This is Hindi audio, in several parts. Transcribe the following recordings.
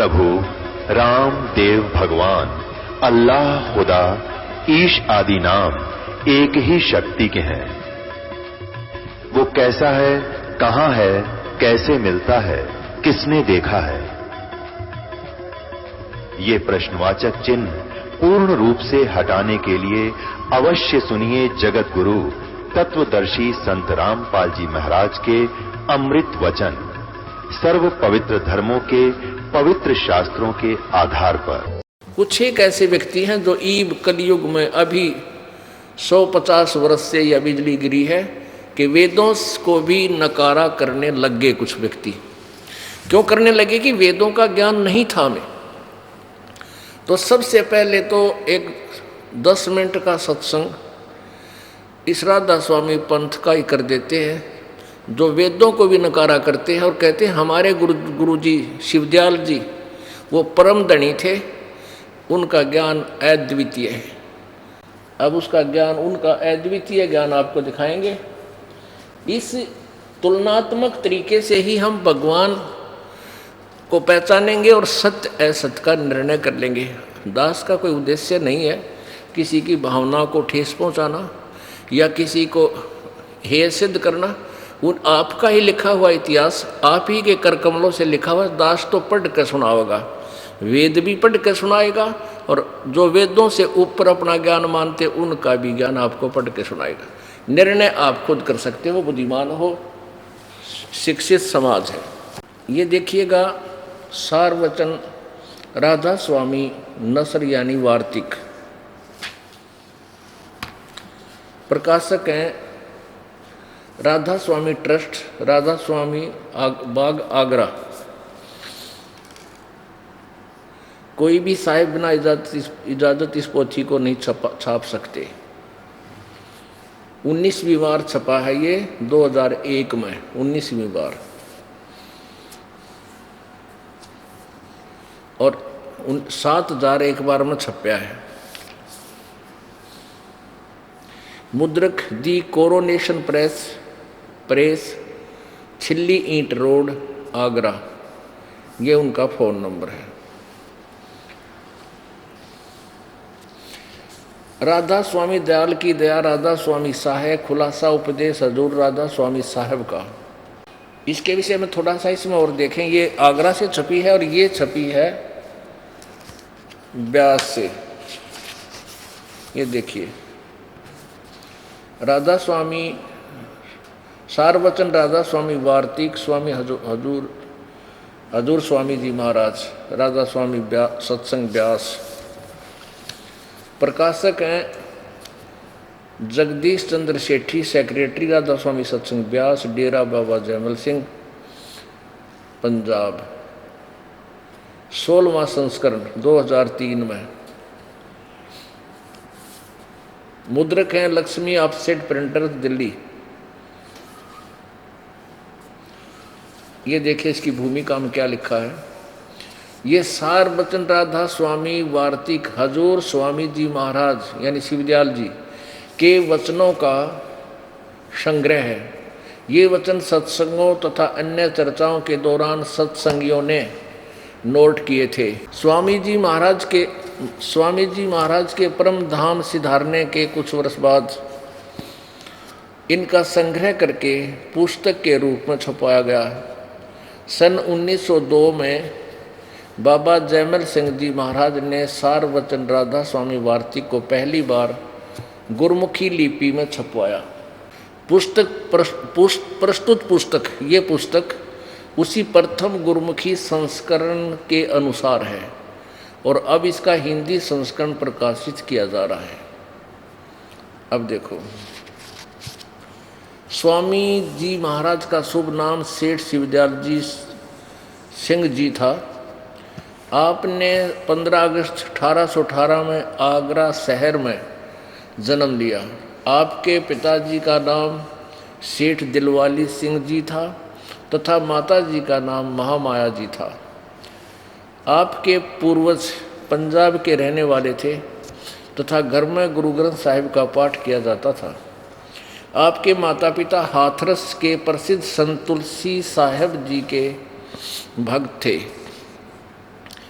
प्रभु राम देव भगवान अल्लाह खुदा ईश आदि नाम एक ही शक्ति के हैं। वो कैसा है, कहां है, कैसे मिलता है, किसने देखा है? ये प्रश्नवाचक चिन्ह पूर्ण रूप से हटाने के लिए अवश्य सुनिए जगत गुरु तत्वदर्शी संत रामपाल जी महाराज के अमृत वचन, सर्व पवित्र धर्मों के पवित्र शास्त्रों के आधार पर। कुछ एक ऐसे व्यक्ति हैं जो ईब कलयुग में अभी 150 वर्ष से यह बिजली गिरी है कि वेदों को भी नकारा करने लग गए। कुछ व्यक्ति क्यों करने लगे कि वेदों का ज्ञान नहीं था हमें। तो सबसे पहले तो एक 10 मिनट का सत्संग इस राधा स्वामी पंथ का ही कर देते हैं, जो वेदों को भी नकारा करते हैं और कहते हैं हमारे गुरु जी शिवदयाल जी वो परम धनी थे, उनका ज्ञान अद्वितीय है। अब उसका ज्ञान, उनका अद्वितीय ज्ञान आपको दिखाएंगे। इस तुलनात्मक तरीके से ही हम भगवान को पहचानेंगे और सत्य असत्य का निर्णय कर लेंगे। दास का कोई उद्देश्य नहीं है किसी की भावना को ठेस पहुंचाना या किसी को हेय सिद्ध करना। उन आपका ही लिखा हुआ इतिहास, आप ही के कर कमलों से लिखा हुआ दास तो पढ़ कर सुनाओगा, वेद भी पढ़ कर सुनाएगा और जो वेदों से ऊपर अपना ज्ञान मानते उनका भी ज्ञान आपको पढ़ के सुनाएगा। निर्णय आप खुद कर सकते हो, बुद्धिमान हो, शिक्षित समाज है। ये देखिएगा सार वचन राधा स्वामी नसर यानी वार्तिक, प्रकाशक हैं राधा स्वामी ट्रस्ट, राधा स्वामी बाग आगरा। कोई भी साहिब बिना इजाजत इस पोथी को नहीं छाप सकते। 19वीं बार छपा है ये 2001 में, 19वीं बार। और 7,000 एक बार में छपया है। मुद्रक दी कोरोनेशन प्रेस छिल्ली ईंट रोड आगरा, ये उनका फ़ोन नंबर है। राधा स्वामी दयाल की दया, राधा स्वामी साहेब, खुलासा उपदेश हजूर राधा स्वामी साहेब का। इसके विषय में थोड़ा सा इसमें और देखें। ये आगरा से छपी है और ये छपी है ब्यास से। ये देखिए राधा स्वामी सारवचन राधा स्वामी वार्तिक स्वामी हजूर स्वामी जी महाराज, राधा स्वामी सत्संग ब्यास। प्रकाशक हैं जगदीश चंद्र सेठी, सेक्रेटरी राधा स्वामी सत्संग ब्यास, डेरा बाबा जयमल सिंह, पंजाब। 16वां संस्करण 2003 में। मुद्रक हैं लक्ष्मी ऑफसेट प्रिंटर दिल्ली। ये देखिए इसकी भूमिका में क्या लिखा है। ये सार वचन राधा स्वामी वार्तिक हजूर स्वामी जी महाराज यानी शिवदयाल जी के वचनों का संग्रह है। ये वचन सत्संगों तथा अन्य चर्चाओं के दौरान सत्संगियों ने नोट किए थे। स्वामी जी महाराज के परम धाम सिधारने के कुछ वर्ष बाद इनका संग्रह करके पुस्तक के रूप में छपाया गया। सन 1902 में बाबा जयमल सिंह जी महाराज ने सार वचन राधा स्वामी वार्तिक को पहली बार गुरमुखी लिपि में छपवाया। प्रस्तुत पुस्तक, ये पुस्तक उसी प्रथम गुरमुखी संस्करण के अनुसार है और अब इसका हिंदी संस्करण प्रकाशित किया जा रहा है। अब देखो, स्वामी जी महाराज का शुभ नाम सेठ शिवदयाल जी सिंह जी था। आपने 15 अगस्त 1818 में आगरा शहर में जन्म लिया। आपके पिताजी का नाम सेठ दिलवाली सिंह जी था तथा माताजी का नाम महामाया जी था। आपके पूर्वज पंजाब के रहने वाले थे तथा घर में गुरु ग्रंथ साहिब का पाठ किया जाता था। आपके माता पिता हाथरस के प्रसिद्ध संत तुलसी साहेब जी के भक्त थे।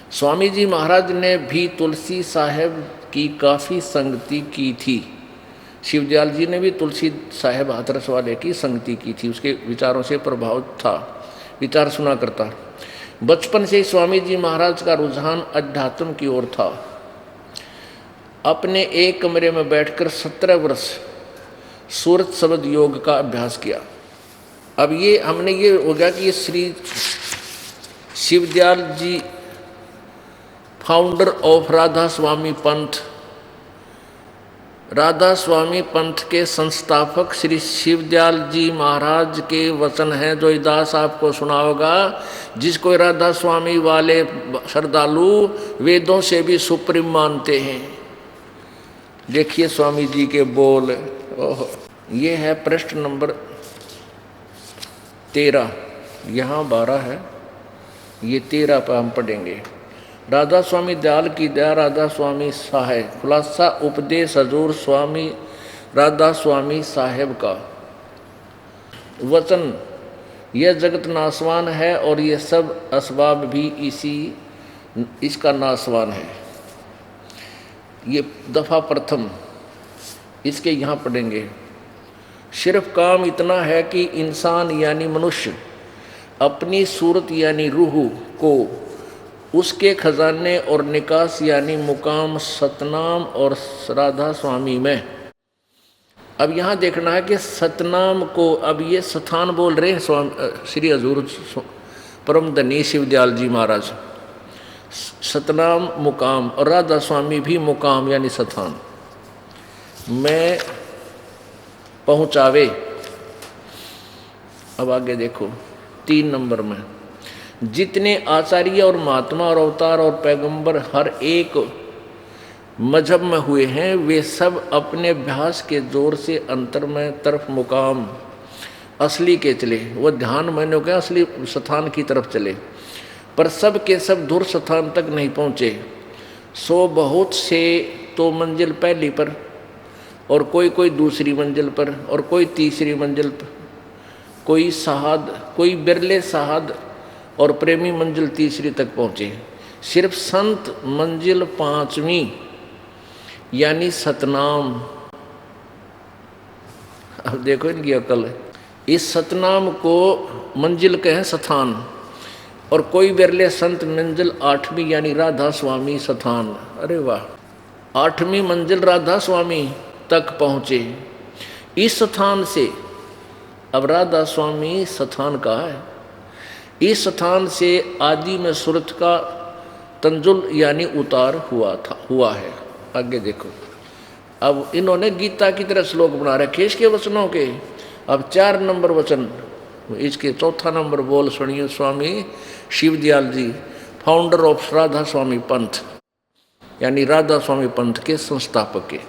स्वामी जी महाराज ने भी तुलसी साहेब की काफ़ी संगति की थी। शिवदयाल जी ने भी तुलसी साहेब हाथरस वाले की संगति की थी, उसके विचारों से प्रभावित था, विचार सुना करता। बचपन से ही स्वामी जी महाराज का रुझान अध्यात्म की ओर था। अपने एक कमरे में बैठकर 17 वर्ष सूरत शब्द योग का अभ्यास किया। अब ये हमने ये हो गया कि ये श्री शिवदयाल जी फाउंडर ऑफ राधा स्वामी पंथ, राधा स्वामी पंथ के संस्थापक श्री शिवदयाल जी महाराज के वचन हैं जो दास आपको सुना होगा। जिसको राधा स्वामी वाले श्रद्धालु वेदों से भी सुप्रीम मानते हैं। देखिए स्वामी जी के बोल। ये है पृष्ठ नंबर 13, यहाँ 12 है, ये 13 पर हम पढ़ेंगे। राधा स्वामी दयाल की दया राधा स्वामी साहेब, खुलासा उपदेश हजूर स्वामी राधा स्वामी साहेब का वचन। यह जगत नासवान है और ये सब असबाब भी इसका नासवान है। ये दफा प्रथम, इसके यहाँ पढ़ेंगे। सिर्फ काम इतना है कि इंसान यानी मनुष्य अपनी सूरत यानी रूह को उसके खजाने और निकास यानी मुकाम सतनाम और राधा स्वामी में। अब यहाँ देखना है कि सतनाम को, अब ये स्थान बोल रहे हैं स्वामी श्री हजूर परम धनी शिवदयाल जी महाराज। सतनाम मुकाम और राधा स्वामी भी मुकाम यानी स्थान में पहुँचावे। अब आगे देखो 3 नंबर में, जितने आचार्य और महात्मा और अवतार और पैगंबर हर एक मजहब में हुए हैं, वे सब अपने अभ्यास के जोर से अंतर में तरफ मुकाम असली के चले। वो ध्यान मैंने क्या असली स्थान की तरफ चले, पर सब के सब दूर स्थान तक नहीं पहुँचे। सो बहुत से तो मंजिल पहली पर और कोई दूसरी मंजिल पर और कोई तीसरी मंजिल पर, कोई साहद, कोई बिरले साहद और प्रेमी मंजिल तीसरी तक पहुँचे। सिर्फ संत मंजिल 5वीं यानी सतनाम। अब देखो इनकी अकल है। इस सतनाम को मंजिल कहें स्थान, और कोई बिरले संत मंजिल 8वीं यानी राधा स्वामी स्थान। अरे वाह, 8वीं मंजिल राधा स्वामी तक पहुँचे। इस स्थान से, अब राधा स्वामी स्थान का है, इस स्थान से आदि में सूरत का तंजुल यानी उतार हुआ है। आगे देखो, अब इन्होंने गीता की तरह श्लोक बना रखे इसके वचनों के। अब 4 नंबर वचन, इसके 4था नंबर बोल सुनिए। स्वामी शिवदयाल जी फाउंडर ऑफ राधा स्वामी पंथ यानी राधा स्वामी पंथ के संस्थापक के।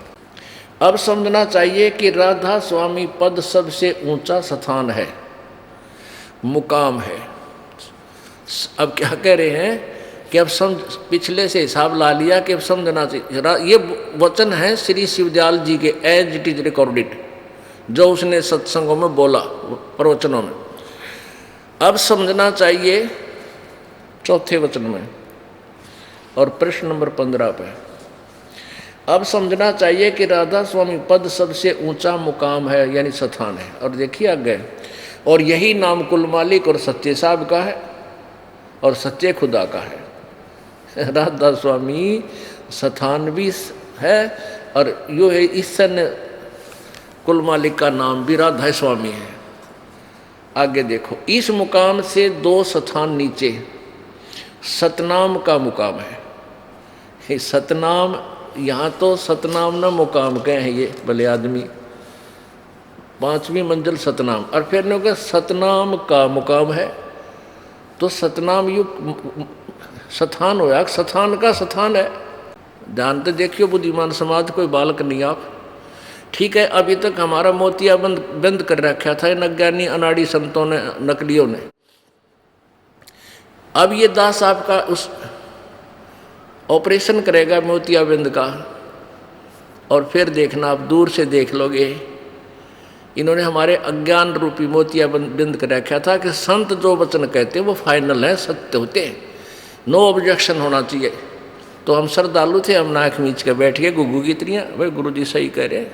अब समझना चाहिए कि राधा स्वामी पद सबसे ऊंचा स्थान है, मुकाम है। अब क्या कह रहे हैं कि अब समझ, पिछले से हिसाब ला लिया कि अब समझना चाहिए। ये वचन है श्री शिवदयाल जी के, एज इट इज रिकॉर्डेड, जो उसने सत्संगों में बोला, प्रवचनों में। अब समझना चाहिए 4थे वचन में और प्रश्न नंबर 15 पे। अब समझना चाहिए कि राधा स्वामी पद सबसे ऊंचा मुकाम है यानी स्थान है। और देखिए आगे, और यही नाम कुल मालिक और सच्चे साहब का है और सच्चे खुदा का है। राधा स्वामी स्थान भी है और यो है, ईश्वर कुल मालिक का नाम भी राधा स्वामी है। आगे देखो, इस मुकाम से 2 स्थान नीचे सतनाम का मुकाम है। सतनाम, यहाँ तो सतनाम न मुकाम कहे हैं ये भले आदमी, 5वीं मंजिल सतनाम। और फिर ने कहा सतनाम का मुकाम है, तो सतनाम युग स्थान होया, स्थान का स्थान है। ध्यान तो देखियो बुद्धिमान समाज, कोई बालक नहीं आप। ठीक है, अभी तक हमारा मोतिया बंद कर रखा था इन अज्ञानी अनाड़ी संतों ने, नकलियों ने। अब ये दास आपका उस ऑपरेशन करेगा मोतियाबिंद का, और फिर देखना, आप दूर से देख लोगे। इन्होंने हमारे अज्ञान रूपी मोतियाबिंद कर रखा था कि संत जो वचन कहते वो फाइनल है, सत्य होते हैं। नो ऑब्जेक्शन होना चाहिए। तो हम श्रद्धालु थे, हम नाक मींच के बैठ गए गुग्गू की तरियाँ, भाई गुरु जी सही कह रहे हैं,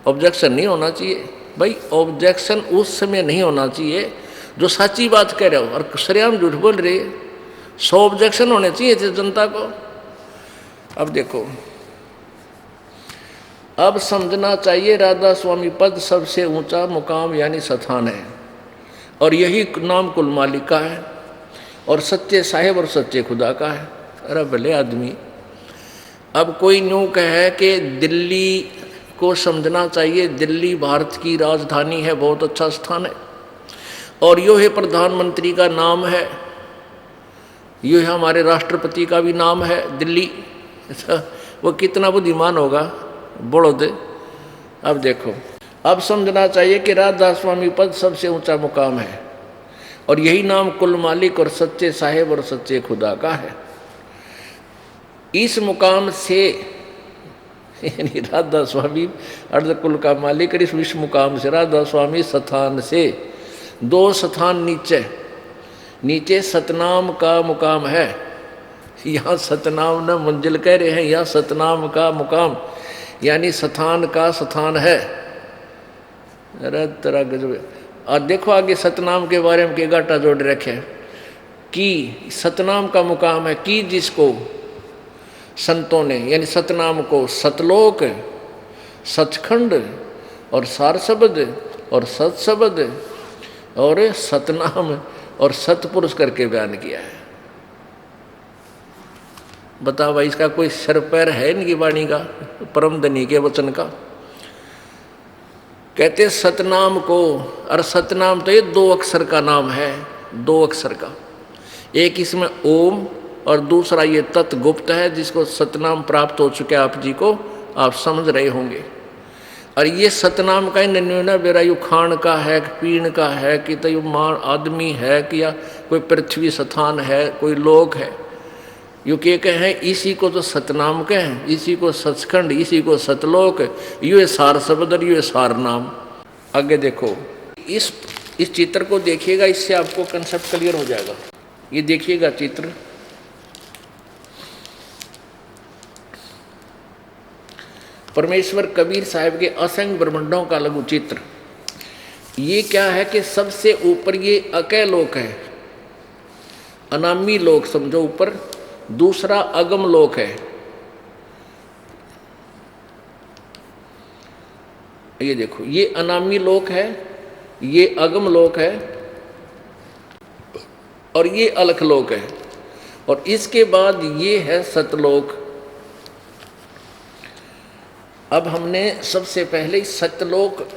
ऑब्जेक्शन नहीं होना चाहिए। भाई ऑब्जेक्शन उस समय नहीं होना चाहिए जो सच्ची बात कह रहे हो, और सरेआम झूठ बोल रहे, 100 ऑब्जेक्शन होने चाहिए थे जनता को। अब देखो, अब समझना चाहिए राधा स्वामी पद सबसे ऊंचा मुकाम यानी स्थान है, और यही नाम कुल मालिक का है, और सच्चे साहेब और सच्चे खुदा का है। अरे भले आदमी, अब कोई न्यू कहे कि दिल्ली को समझना चाहिए, दिल्ली भारत की राजधानी है, बहुत अच्छा स्थान है, और यो है प्रधानमंत्री का नाम है, यो है हमारे राष्ट्रपति का भी नाम है दिल्ली। वो कितना बुद्धिमान होगा, बोलो दे। अब देखो, अब समझना चाहिए कि राधा स्वामी पद सबसे ऊंचा मुकाम है, और यही नाम कुल मालिक और सच्चे साहेब और सच्चे खुदा का है। इस मुकाम से यानी राधा स्वामी अर्ध कुल का मालिक, और इस विश्व मुकाम से राधा स्वामी स्थान से 2 स्थान नीचे सतनाम का मुकाम है। यहाँ सतनाम न मंजिल कह रहे हैं, यहाँ सतनाम का मुकाम यानी स्थान का स्थान है। अरे तेरा गजब। और देखो आगे सतनाम के बारे में के गाटा जोड़ रखे कि सतनाम का मुकाम है, कि जिसको संतों ने यानी सतनाम को सतलोक, सचखंड और सार शब्द और सत शब्द और सतनाम और सतपुरुष करके बयान किया है। बताओ भाई, इसका कोई सर पैर है इनकी वाणी का, परम धनी के वचन का। कहते सतनाम को, और सतनाम तो ये 2 अक्षर का नाम है, 2 अक्षर का, एक इसमें ओम और दूसरा ये तत्गुप्त है जिसको सतनाम प्राप्त हो चुके आप जी को, आप समझ रहे होंगे। और ये सतनाम का ही बेरा यू खान का है, पीण का है, कि तो यू मां आदमी है, कि या कोई पृथ्वी स्थान है, कोई लोक है, यू के कहें इसी को तो सतनाम कहें, इसी को सचखंड, इसी को सतलोक, यू सार शब्द और यू सार नाम। आगे देखो, इस चित्र को देखिएगा, इससे आपको कंसेप्ट क्लियर हो जाएगा। ये देखिएगा चित्र, परमेश्वर कबीर साहब के असंख्य ब्रह्मांडों का लघु चित्र। ये क्या है कि सबसे ऊपर ये अकय लोक है, अनामी लोक समझो ऊपर, दूसरा अगम लोक है। ये देखो, ये अनामी लोक है, ये अगम लोक है, और ये अलख लोक है, और इसके बाद ये है सतलोक। अब हमने सबसे पहले सतलोक,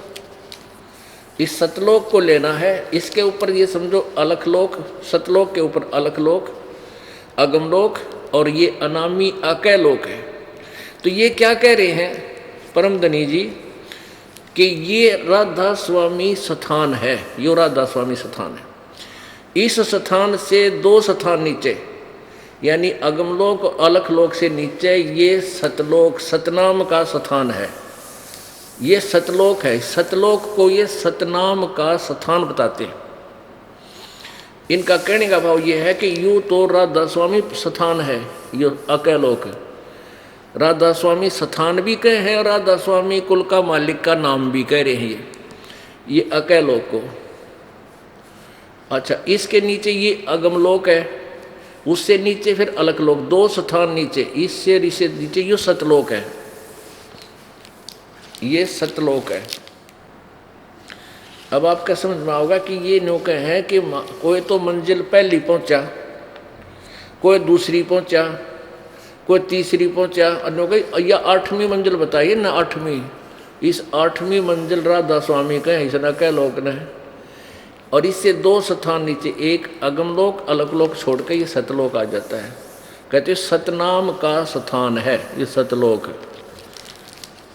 इस सतलोक को लेना है, इसके ऊपर ये समझो अलख लोक, सतलोक के ऊपर अलख लोक, अगमलोक, और ये अनामी अकय लोक है। तो ये क्या कह रहे हैं परम धनी जी कि ये राधा स्वामी स्थान है, यो राधा स्वामी स्थान है। इस स्थान से 2 स्थान नीचे यानी अगमलोक और अलखलोक से नीचे ये सतलोक, सतनाम का स्थान है। ये सतलोक है, सतलोक को ये सतनाम का स्थान बताते हैं। इनका कहने का भाव ये है कि यूँ तो राधा स्वामी स्थान है, ये अकैलोक, राधा स्वामी स्थान भी कहे हैं और राधा स्वामी कुल का मालिक का नाम भी कह रहे हैं ये अकैलोक को। अच्छा, इसके नीचे ये अगमलोक है, उससे नीचे फिर अलकलोक, 2 स्थान नीचे, इससे नीचे ये सतलोक है, ये सतलोक है। अब आपका समझ में होगा कि ये नौके हैं कि कोई तो मंजिल पहली पहुंचा, कोई दूसरी पहुंचा, कोई तीसरी पहुंचा, और नौके या 8वीं मंजिल बताइए ना, 8वीं, इस 8वीं मंजिल राधा स्वामी का है, इसने कह लोक ने। और इससे 2 स्थान नीचे, एक अगमलोक अलकलोक छोड़ के ये सतलोक आ जाता है। कहते सतनाम का स्थान है ये सतलोक।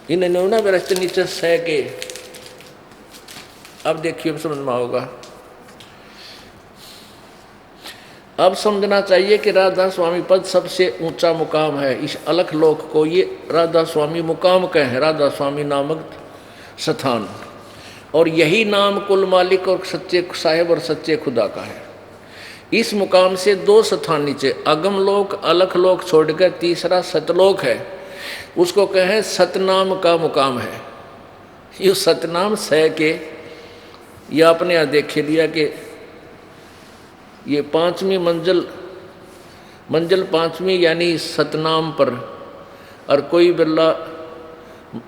इन्हें ना रस्ते नीचे सह के, अब देखिए समझ में होगा। अब समझना चाहिए कि राधा स्वामी पद सबसे ऊंचा मुकाम है। इस अलख लोक को ये राधा स्वामी मुकाम कहे, राधा स्वामी नामक स्थान, और यही नाम कुल मालिक और सच्चे साहेब और सच्चे खुदा का है। इस मुकाम से दो स्थान नीचे, अगम लोक अलख लोक छोड़कर तीसरा सतलोक है, उसको कहें सतनाम का मुकाम है। ये सतनाम सह के, ये आपने यहाँ देख लिया कि ये पांचवी मंजिल पांचवी यानी सतनाम पर, और कोई बिरला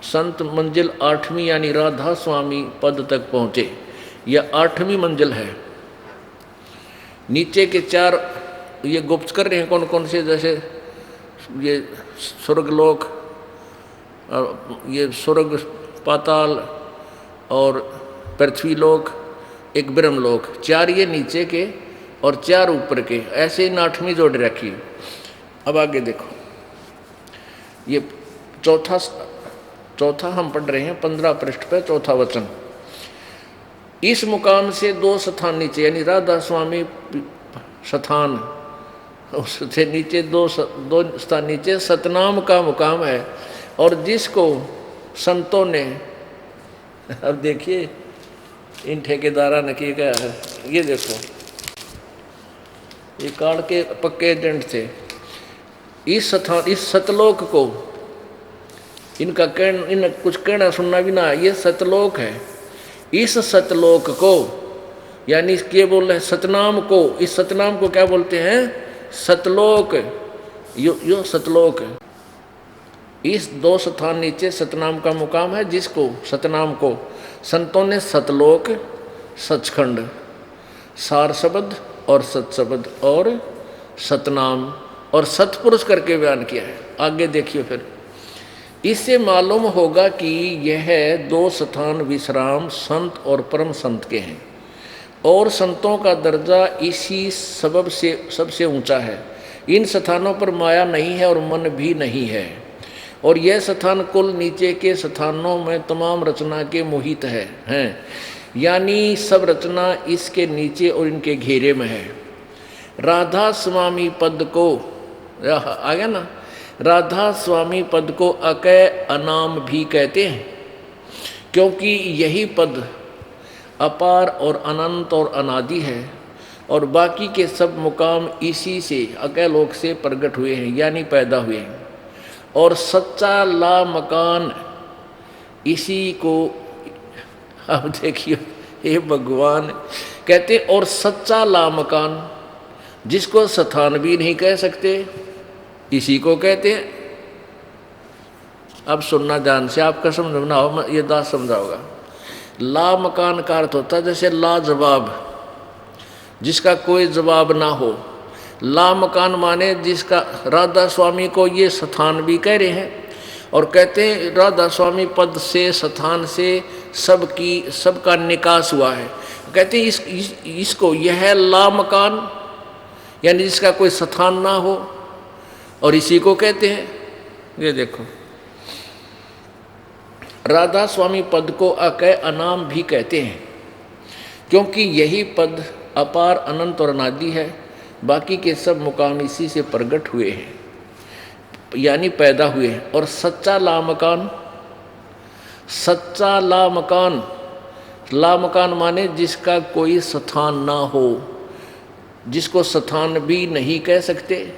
संत मंजिल आठवीं यानी राधा स्वामी पद तक पहुँचे, यह आठवीं मंजिल है। नीचे के चार ये गुप्त कर रहे हैं कौन कौन से, जैसे ये स्वर्गलोक, ये स्वर्ग पाताल और पृथ्वीलोक, एक ब्रह्मलोक, चार ये नीचे के और चार ऊपर के, ऐसे ही 8वीं जोड़ रखी। अब आगे देखो, ये चौथा हम पढ़ रहे हैं 15 पृष्ठ पे, चौथा वचन। इस मुकाम से दो स्थान नीचे यानी राधा स्वामी स्थान, उससे नीचे दो स्थान नीचे सतनाम का मुकाम है। और जिसको संतों ने, अब देखिए इन ठेकेदारा ने किया क्या है, ये देखो, ये काल के पक्के एजेंट थे। इस सतलोक को इनका इन कुछ कहना सुनना भी ना, ये सतलोक है। इस सतलोक को यानी क्या बोल रहे हैं, सतनाम को, इस सतनाम को क्या बोलते हैं, सतलोक, यो सतलोक है। इस दो स्थान नीचे सतनाम का मुकाम है, जिसको सतनाम को संतों ने सतलोक, सचखंड, सार शब्द और सतशब्द और सतनाम और सतपुरुष करके बयान किया है। आगे देखिए फिर, इससे मालूम होगा कि यह दो स्थान विश्राम संत और परम संत के हैं, और संतों का दर्जा इसी सबब से सबसे ऊंचा है। इन स्थानों पर माया नहीं है और मन भी नहीं है, और यह स्थान कुल नीचे के स्थानों में तमाम रचना के मोहित हैं, यानी सब रचना इसके नीचे और इनके घेरे में है। राधा स्वामी पद को, आ गया ना, राधा स्वामी पद को अकय अनाम भी कहते हैं, क्योंकि यही पद अपार और अनंत और अनादि है, और बाकी के सब मुकाम इसी से अकय लोक से प्रकट हुए हैं यानी पैदा हुए हैं। और सच्चा ला मकान इसी को, अब देखिए हे भगवान कहते, और सच्चा ला मकान जिसको स्थान भी नहीं कह सकते, इसी को कहते हैं। अब सुनना ध्यान से, आपका समझना हो, ये दास समझाओगा। ला मकान का अर्थ होता है जैसे लाजवाब, जिसका कोई जवाब ना हो। ला मकान माने जिसका, राधा स्वामी को ये स्थान भी कह रहे हैं, और कहते हैं राधा स्वामी पद से, स्थान से सबका निकास हुआ है। कहते हैं इसको यह ला मकान यानी जिसका कोई स्थान ना हो, और इसी को कहते हैं। ये देखो, राधा स्वामी पद को अकय अनाम भी कहते हैं, क्योंकि यही पद अपार अनंत और अनादि है, बाकी के सब मुकाम इसी से प्रकट हुए हैं यानी पैदा हुए हैं। और सच्चा लामकान, सच्चा लामकान, लामकान माने जिसका कोई स्थान ना हो, जिसको स्थान भी नहीं कह सकते,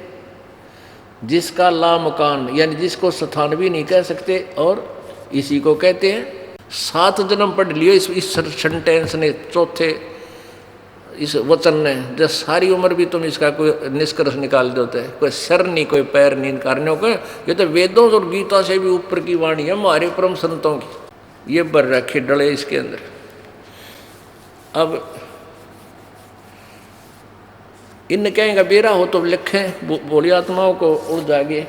जिसका लामकान यानी जिसको स्थान भी नहीं कह सकते, और इसी को कहते हैं। 7 जन्म पढ़ लियो इस सेंटेंस ने, चौथे इस वचन ने, जब सारी उम्र भी तुम इसका कोई निष्कर्ष निकाल देते हैं। कोई सर नहीं, कोई पैर नहीं करने को। ये तो वेदों और गीता से भी ऊपर की वाणी है हमारे परम संतों की, ये बर रखे डले इसके अंदर। अब इन कहेंगे बेरा हो तो लिखें, बोली आत्माओं को उड़ जागे।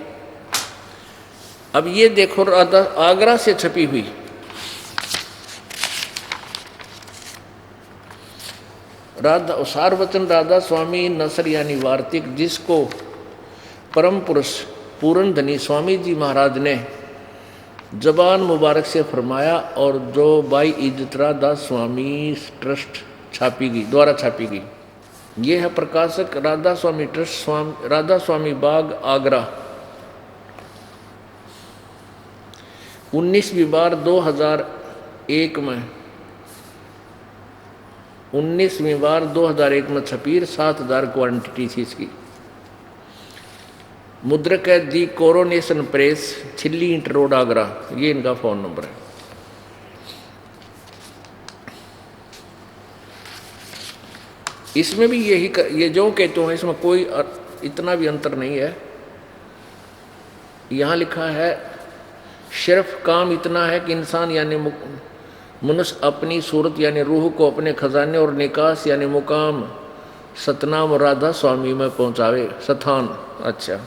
अब ये देखो, आगरा से छपी हुई राधा सारवचन राधा स्वामी नसर यानी वार्तिक, जिसको परम पुरुष पूर्ण धनी स्वामी जी महाराज ने जबान मुबारक से फरमाया, और जो बाई इज्जत राधा स्वामी ट्रस्ट छापी गई, द्वारा छापी गई। ये है प्रकाशक राधा स्वामी ट्रस्ट, राधा स्वामी बाग आगरा, 19वीं बार 2001 में 19वीं बार 2001 में छपी, 7000 क्वांटिटी थी इसकी। मुद्रक है the coronation press, Chhilli inter road, Agra. ये इनका फ़ोन नंबर है। इसमें भी यही ये जो कहते हैं, इसमें कोई इतना भी अंतर नहीं है। यहाँ लिखा है सिर्फ काम इतना है कि इंसान यानी मनुष्य अपनी सूरत यानी रूह को अपने खजाने और निकास यानी मुकाम सतनाम राधा स्वामी में पहुँचावे। सथान, अच्छा।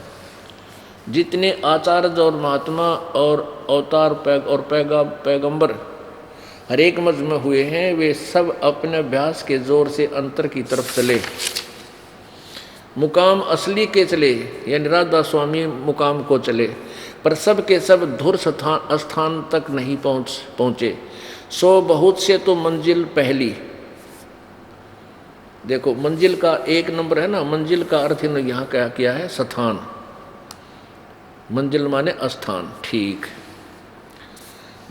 जितने आचार्य और महात्मा और अवतार पैगंबर हर एक मज़ में हुए हैं, वे सब अपने अभ्यास के जोर से अंतर की तरफ चले, मुकाम असली के चले, यानी राधा स्वामी मुकाम को चले, पर सब के सब धुर स्थान तक नहीं पहुँचे। सो बहुत से तो मंजिल पहली। देखो मंजिल का एक नंबर है ना, मंजिल का अर्थ इन्होंने यहाँ क्या किया है, स्थान। मंजिल माने स्थान, ठीक।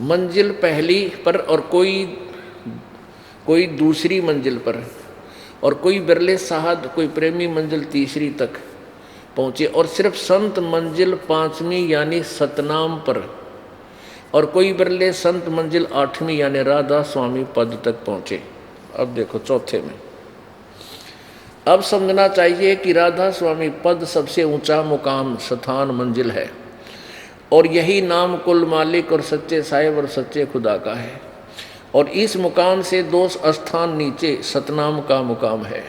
मंजिल पहली पर और कोई दूसरी मंजिल पर, और कोई बिरले साहब कोई प्रेमी मंजिल तीसरी तक पहुँचे, और सिर्फ संत मंजिल 5वीं यानी सतनाम पर, और कोई बिरले संत मंजिल 8वीं यानी राधा स्वामी पद तक पहुँचे। अब देखो चौथे में, अब समझना चाहिए कि राधा स्वामी पद सबसे ऊंचा मुकाम स्थान मंजिल है, और यही नाम कुल मालिक और सच्चे साहिब और सच्चे खुदा का है। और इस मुकाम से 2 स्थान नीचे सतनाम का मुकाम है।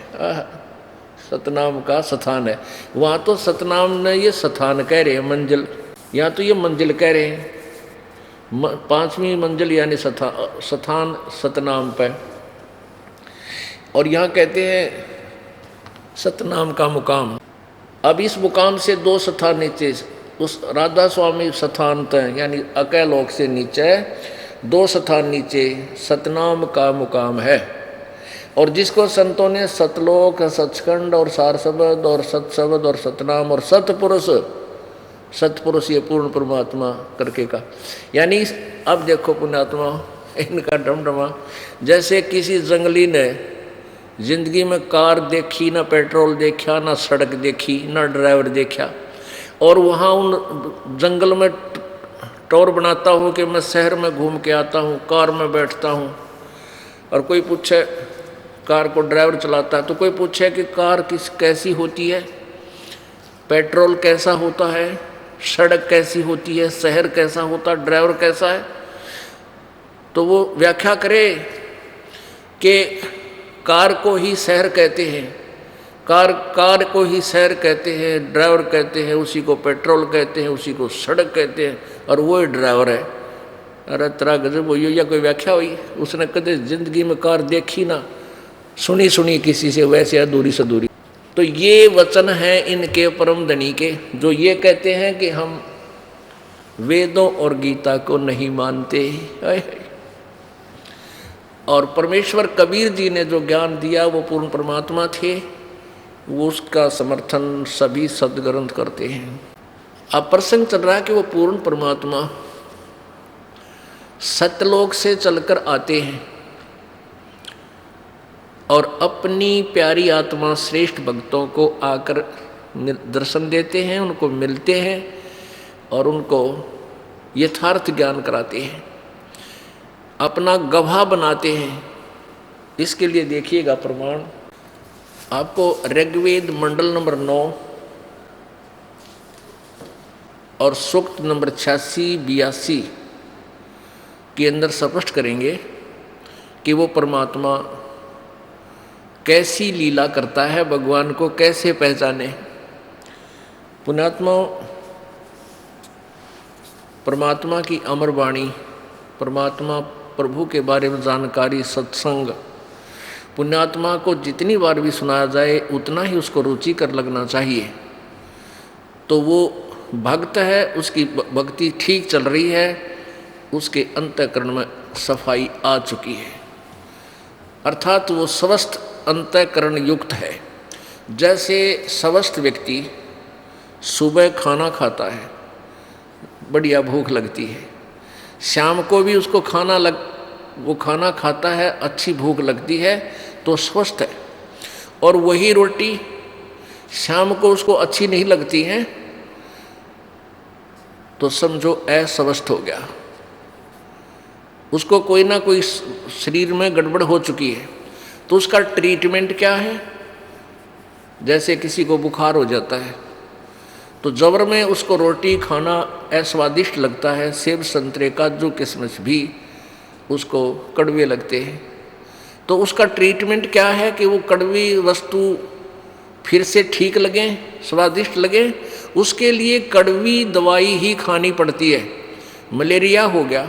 सतनाम का स्थान है, वहाँ तो सतनाम ने ये स्थान कह रहे हैं मंजिल, यहाँ तो ये मंजिल कह रहे हैं। 5वीं मंजिल यानी स्थान सतनाम पे, और यहाँ कहते हैं सतनाम का मुकाम। अब इस मुकाम से 2 स्थान नीचे, उस राधा स्वामी स्थान तय यानी अकैलोक से नीचे 2 स्थान नीचे सतनाम का मुकाम है। और जिसको संतों ने सतलोक, सचखंड और सार शब्द और सतशब्द और सतनाम और सतपुरुष ये पूर्ण परमात्मा करके का, यानी अब देखो पुण्यात्मा इनका डमडमा, जैसे किसी जंगली ने जिंदगी में कार देखी ना, पेट्रोल देखा ना, सड़क देखी ना, ड्राइवर देखा, और वहाँ उन जंगल में टोर बनाता हूँ कि मैं शहर में घूम के आता हूँ, कार में बैठता हूँ, और कोई पूछे, कार को ड्राइवर चलाता है, तो कोई पूछे कि कार कैसी होती है, पेट्रोल कैसा होता है, सड़क कैसी होती है, शहर कैसा होता है, ड्राइवर कैसा है, तो वो व्याख्या करे कि कार को ही शहर कहते हैं, कार को ही शहर कहते हैं, ड्राइवर कहते हैं, उसी को पेट्रोल कहते हैं, उसी को सड़क कहते हैं, और वो ही ड्राइवर है। अरे तेरा गजब हो, या कोई व्याख्या हुई? उसने कदे जिंदगी में कार देखी ना, सुनी किसी से, वैसे अधूरी से दूरी। तो ये वचन है इनके परम धनी के, जो ये कहते हैं कि हम वेदों और गीता को नहीं मानते। और परमेश्वर कबीर जी ने जो ज्ञान दिया वो पूर्ण परमात्मा थे, वो उसका समर्थन सभी सदग्रंथ करते हैं। अब प्रसंग चल रहा है कि वो पूर्ण परमात्मा सतलोक से चलकर आते हैं और अपनी प्यारी आत्मा श्रेष्ठ भक्तों को आकर दर्शन देते हैं, उनको मिलते हैं और उनको यथार्थ ज्ञान कराते हैं, अपना गवाह बनाते हैं। इसके लिए देखिएगा प्रमाण आपको ऋग्वेद मंडल नंबर 9 और सूक्त नंबर 86-82 के अंदर स्पष्ट करेंगे कि वो परमात्मा कैसी लीला करता है, भगवान को कैसे पहचाने। पुण्यात्मा, परमात्मा की अमर वाणी, परमात्मा प्रभु के बारे में जानकारी, सत्संग पुण्यात्मा को जितनी बार भी सुनाया जाए उतना ही उसको रुचिकर लगना चाहिए। तो वो भक्त है, उसकी भक्ति ठीक चल रही है, उसके अंतःकरण में सफाई आ चुकी है, अर्थात वो स्वस्थ अंतःकरण युक्त है। जैसे स्वस्थ व्यक्ति सुबह खाना खाता है, बढ़िया भूख लगती है, शाम को भी उसको वो खाना खाता है, अच्छी भूख लगती है, तो स्वस्थ है, और वही रोटी शाम को उसको अच्छी नहीं लगती है तो समझो अस्वस्थ हो गया, उसको कोई ना कोई शरीर में गड़बड़ हो चुकी है। तो उसका ट्रीटमेंट क्या है? जैसे किसी को बुखार हो जाता है तो जबर में उसको रोटी खाना अस्वादिष्ट लगता है, सेब संतरे काजू किशमिश भी उसको कड़वे लगते हैं, तो उसका ट्रीटमेंट क्या है कि वो कड़वी वस्तु फिर से ठीक लगे, स्वादिष्ट लगे, उसके लिए कड़वी दवाई ही खानी पड़ती है। मलेरिया हो गया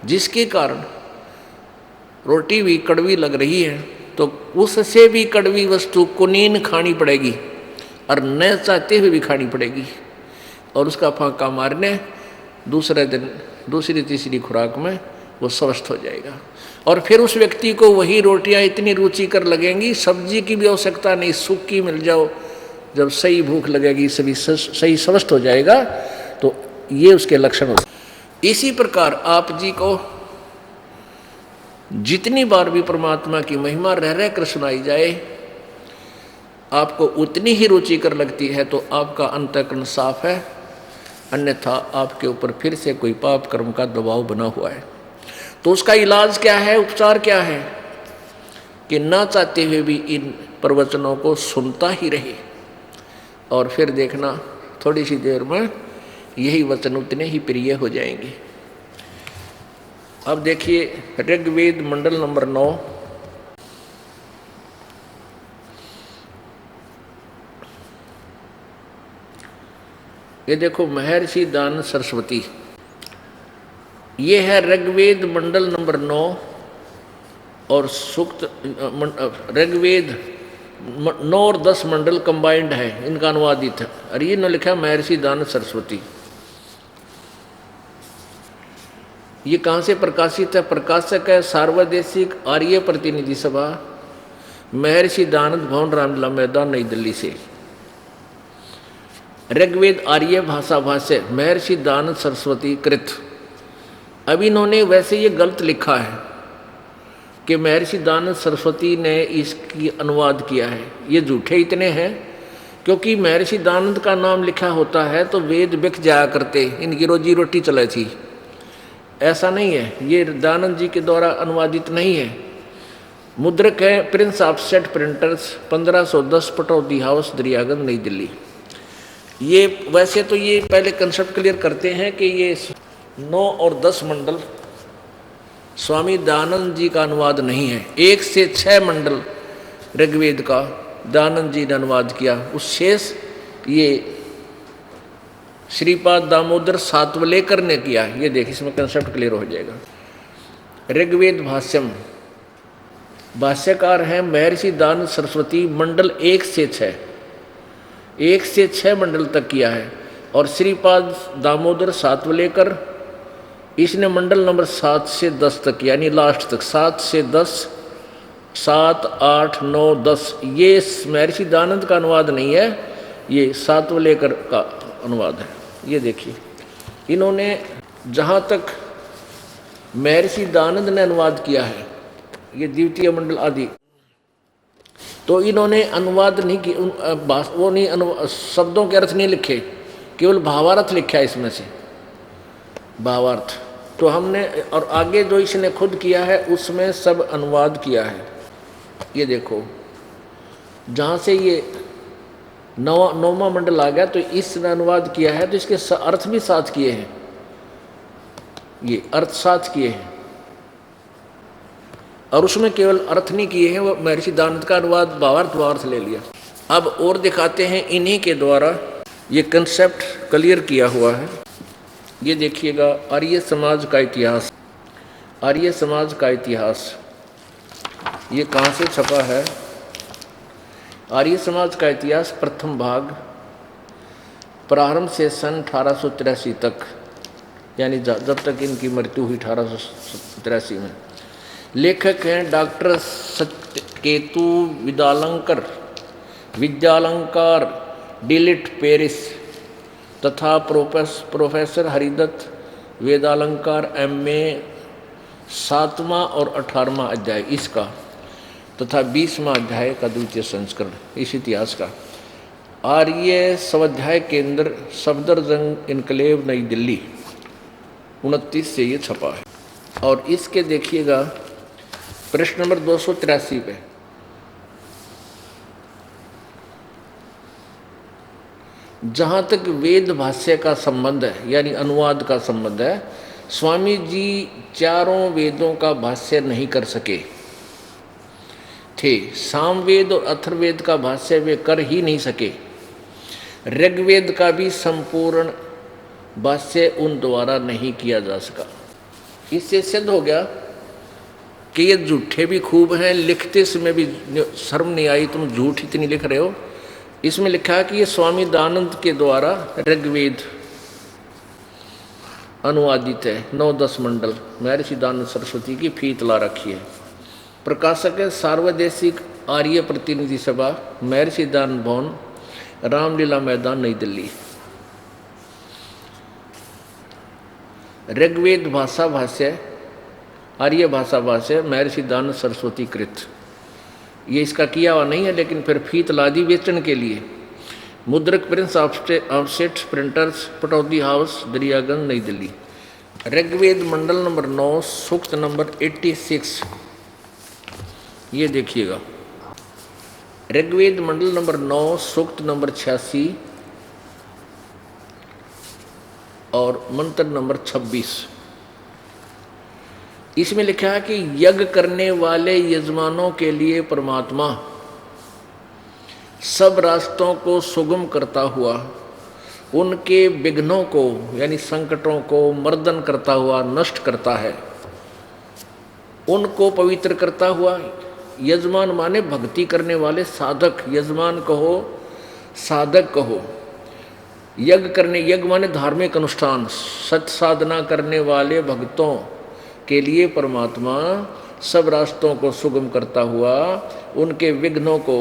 जिसके कारण रोटी भी कड़वी लग रही है तो उससे भी कड़वी वस्तु कुनीन खानी पड़ेगी और न चाहते हुए भी खानी पड़ेगी, और उसका फांका मारने दूसरे दिन दूसरी तीसरी खुराक में वो स्वस्थ हो जाएगा। और फिर उस व्यक्ति को वही रोटियां इतनी रुचिकर लगेंगी, सब्जी की भी आवश्यकता नहीं, सूखी मिल जाओ, जब सही भूख लगेगी सभी सही स्वस्थ हो जाएगा। तो ये उसके लक्षण होते। इसी प्रकार आप जी को जितनी बार भी परमात्मा की महिमा रह रह कर सुनाई जाए, आपको उतनी ही रुचिकर लगती है तो आपका अंतःकरण साफ है, अन्यथा आपके ऊपर फिर से कोई पाप कर्म का दबाव बना हुआ है। तो उसका इलाज क्या है, उपचार क्या है कि ना चाहते हुए भी इन प्रवचनों को सुनता ही रहे, और फिर देखना थोड़ी सी देर में यही वचन उतने ही प्रिय हो जाएंगे। अब देखिए ऋग्वेद मंडल नंबर 9, ये देखो महर्षि दान सरस्वती, ये है ऋग्वेद मंडल नंबर 9 और सूक्त ऋग्वेद 9 और 10 मंडल कंबाइंड है, इनका अनुवादित है, और ये न लिखा महर्षि दान सरस्वती। ये कहाँ से प्रकाशित है? प्रकाशक है सार्वदेशिक आर्य प्रतिनिधि सभा, महर्षि दानंद भवन, रामलीला मैदान, नई दिल्ली से। ऋग्वेद आर्य भाषा भाष्य महर्षि दानंद सरस्वती कृत। अब इन्होंने वैसे ये गलत लिखा है कि महर्षि दानंद सरस्वती ने इसकी अनुवाद किया है, ये झूठे इतने हैं, क्योंकि महर्षि दानंद का नाम लिखा होता है तो वेद बिक जाया करते, इनकी रोजी रोटी चले थी। ऐसा नहीं है, ये दानंद जी के द्वारा अनुवादित नहीं है। मुद्रक है Prince of set printers, 1510, Pataudi house, Daryaganj, नई दिल्ली। ये वैसे तो ये पहले कंसेप्ट क्लियर करते हैं कि ये 9 और 10 मंडल स्वामी दयानंद जी का अनुवाद नहीं है। 1 से 6 मंडल ऋग्वेद का दयानंद जी ने अनुवाद किया, उस शेष ये श्रीपाद दामोदर सातवलेकर ने किया। ये देखिए इसमें कंसेप्ट क्लियर हो जाएगा। ऋग्वेद भाष्यम, भाष्यकार हैं महर्षि दानंद सरस्वती, मंडल 1 से 6, 1 से 6 मंडल तक किया है, और श्रीपाद दामोदर सातवलेकर इसने मंडल नंबर 7 से 10 तक, यानी लास्ट तक 7 से 10, 7, 8, 9, 10। ये महर्षि दानंद का अनुवाद नहीं है, ये सातवलेकर का अनुवाद है। ये देखिए इन्होंने जहाँ तक महर्षि दानंद ने अनुवाद किया है, ये द्वितीय मंडल आदि, तो इन्होंने अनुवाद नहीं किया, वो नहीं, शब्दों के अर्थ नहीं लिखे, केवल भावार्थ लिखा है इसमें से, भावार्थ। तो हमने और आगे जो इसने खुद किया है उसमें सब अनुवाद किया है। ये देखो जहाँ से ये 9वां मंडल आ गया तो इसने अनुवाद किया है, तो इसके अर्थ भी साथ किए हैं, ये अर्थ साथ किए हैं, और उसमें केवल अर्थ नहीं किए हैं, वो महर्षि दानंद का अनुवाद भावार्थ ले लिया। अब और दिखाते हैं इन्हीं के द्वारा ये कंसेप्ट क्लियर किया हुआ है। ये देखिएगा आर्य समाज का इतिहास, आर्य समाज का इतिहास, ये कहाँ से छपा है? आर्य समाज का इतिहास प्रथम भाग, प्रारंभ से सन 1883 तक, यानी जब तक इनकी मृत्यु हुई 1883 में। लेखक हैं डॉक्टर सत्यकेतु विद्यालंकार डिलिट पेरिस तथा प्रोफेसर हरिदत्त वेदालंकार MA 7वां और 18वां अध्याय इसका। तथा 20वां अध्याय का द्वितीय संस्करण इस इतिहास का। आर्य स्वाध्याय केंद्र सफदरजंग इनकलेव नई दिल्ली 29 से ये छपा है। और इसके देखिएगा प्रश्न नंबर 283 पे, जहाँ तक वेद भाष्य का संबंध है यानी अनुवाद का संबंध है, स्वामी जी चारों वेदों का भाष्य नहीं कर सके थे। सामवेद और अथर्ववेद का भाष्य वे कर ही नहीं सके। ऋग्वेद का भी संपूर्ण भाष्य उन द्वारा नहीं किया जा सका। इससे सिद्ध हो गया कि ये झूठे भी खूब हैं, लिखते समय भी शर्म नहीं आई, तुम झूठ इतनी लिख रहे हो। इसमें लिखा है कि ये स्वामी दयानंद के द्वारा ऋग्वेद अनुवादित है। 9-10 मंडल महर्षि दयानंद सरस्वती की फीत ला रखी है। प्रकाशक है सार्वदेशिक आर्य प्रतिनिधि सभा, महर्षि दयानंद भवन, रामलीला मैदान, नई दिल्ली। ऋग्वेद भाषा भाष्य, आर्य भाषा भाष्य, महर्षि दयानंद सरस्वती कृत। ये इसका किया हुआ नहीं है, लेकिन फिर फीत लादी बेचने के लिए। मुद्रक Prince offset printers, Pataudi house, Daryaganj, नई दिल्ली। ऋग्वेद मंडल नंबर 9 सूक्त नंबर 86, ये देखिएगा। ऋग्वेद मंडल नंबर 9 सूक्त नंबर 86 और मंत्र नंबर 26। इसमें लिखा है कि यज्ञ करने वाले यजमानों के लिए परमात्मा सब रास्तों को सुगम करता हुआ उनके विघ्नों को यानी संकटों को मर्दन करता हुआ नष्ट करता है। उनको पवित्र करता हुआ, यजमान माने भक्ति करने वाले साधक, यजमान कहो साधक कहो। यज्ञ माने धार्मिक अनुष्ठान, सत्य साधना करने वाले भक्तों के लिए परमात्मा सब रास्तों को सुगम करता हुआ उनके विघ्नों को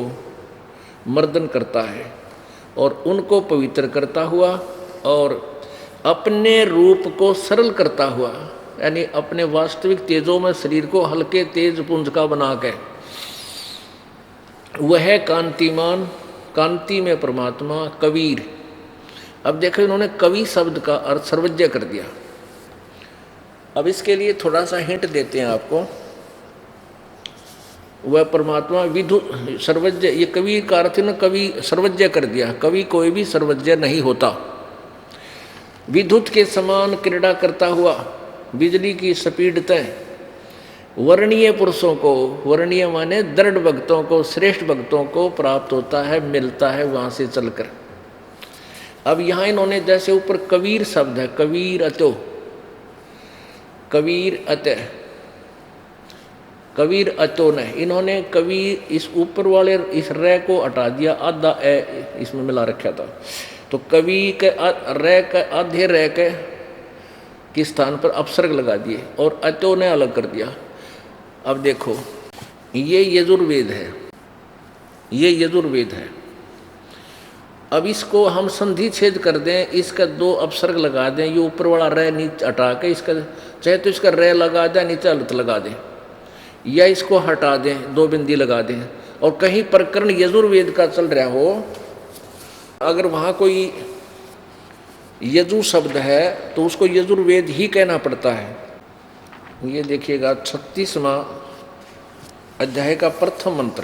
मर्दन करता है और उनको पवित्र करता हुआ और अपने रूप को सरल करता हुआ, यानी अपने वास्तविक तेजों में शरीर को हल्के तेज पुंज का बना के वह कांतिमान, कांति में परमात्मा कबीर। अब देखो इन्होंने कवि शब्द का अर्थ सर्वज्ञ कर दिया। अब इसके लिए थोड़ा सा हिंट देते हैं आपको। वह परमात्मा विधु सर्वज्ञ, ये कवि का अर्थ न कवि सर्वज्ञ कर दिया। कवि कोई भी सर्वज्ञ नहीं होता। विद्युत के समान क्रीड़ा करता हुआ, बिजली की स्पीड तय वर्णीय पुरुषों को, वर्णीय माने दृढ़ भक्तों को, श्रेष्ठ भक्तों को प्राप्त होता है, मिलता है वहां से चलकर। अब यहाँ इन्होंने जैसे ऊपर कबीर शब्द है, कबीर अतो, कबीर अत, कबीर अतो ने, इन्होंने कबीर इस ऊपर वाले इस रे को हटा दिया, आधा ए इसमें मिला रखा था। तो कवि के रे के आधे रे के स्थान पर अपसर्ग लगा दिए और अतो ने अलग कर दिया। अब देखो ये यजुर्वेद है, ये यजुर्वेद है। अब इसको हम संधि छेद कर दें, इसका 2 अपसर्ग लगा दें, ये ऊपर वाला रे नीचे हटा के इसका चाहे तो इसका रे लगा दें, नीचे अलत लगा दें, या इसको हटा दें, 2 बिंदी लगा दें। और कहीं प्रकरण यजुर्वेद का चल रहा हो, अगर वहाँ कोई यजु शब्द है तो उसको यजुर्वेद ही कहना पड़ता है। ये देखिएगा 36वां अध्याय का प्रथम मंत्र,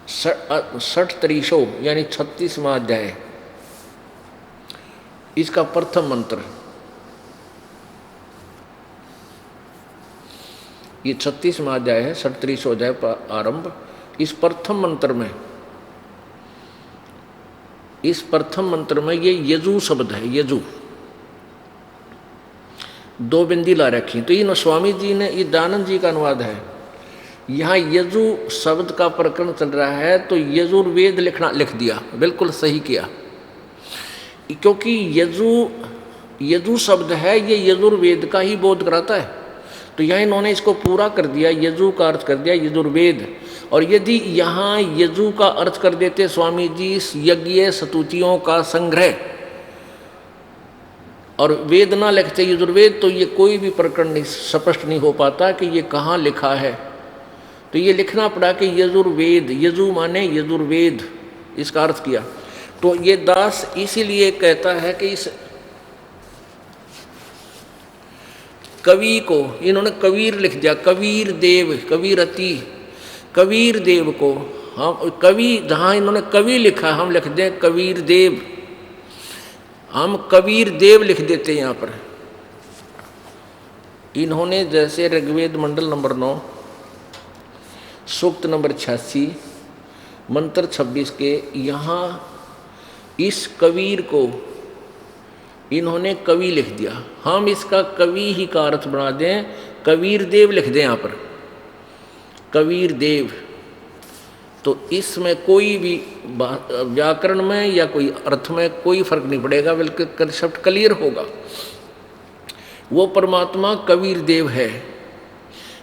63 यानी 36वां अध्याय, इसका प्रथम मंत्र। ये 36वां अध्याय है, 33वां अध्याय का आरंभ। इस प्रथम मंत्र में, इस प्रथम मंत्र में ये यजु शब्द है, यजु 2 बिंदी ला रखी। तो ये स्वामी जी ने, ये दयानंद जी का अनुवाद है। यहाँ यजु शब्द का प्रकरण चल रहा है तो यजुर्वेद लिख दिया, बिल्कुल सही किया, क्योंकि यजु शब्द है, ये यजुर्वेद का ही बोध कराता है। तो यहाँ इन्होंने इसको पूरा कर दिया, यजु का अर्थ कर दिया यजुर्वेद। और यदि यहाँ यजु का अर्थ कर देते स्वामी जी यज्ञ स्तुतियों का संग्रह और वेद ना लिखते यजुर्वेद, तो ये कोई भी प्रकरण नहीं स्पष्ट नहीं हो पाता कि ये कहाँ लिखा है। तो ये लिखना पड़ा कि यजुर्वेद, यजु माने यजुर्वेद, इसका अर्थ किया। तो ये दास इसीलिए कहता है कि इस कवि को इन्होंने कबीर लिख दिया, कबीर देव, कबीरती, कबीर देव को हम कवि, जहाँ इन्होंने कवि लिखा हम लिख दें कबीर देव, हम कबीर देव लिख देते हैं यहाँ पर। इन्होंने जैसे ऋग्वेद मंडल नंबर 9 सूक्त नंबर 86 मंत्र 26 के यहाँ इस कबीर को इन्होंने कवि लिख दिया, हम इसका कवि ही का अर्थ बना दें, कबीर देव लिख दें यहाँ पर, कबीर देव। तो इसमें कोई भी व्याकरण में या कोई अर्थ में कोई फर्क नहीं पड़ेगा, बल्कि कंसेप्ट क्लियर होगा। वो परमात्मा कबीर देव है,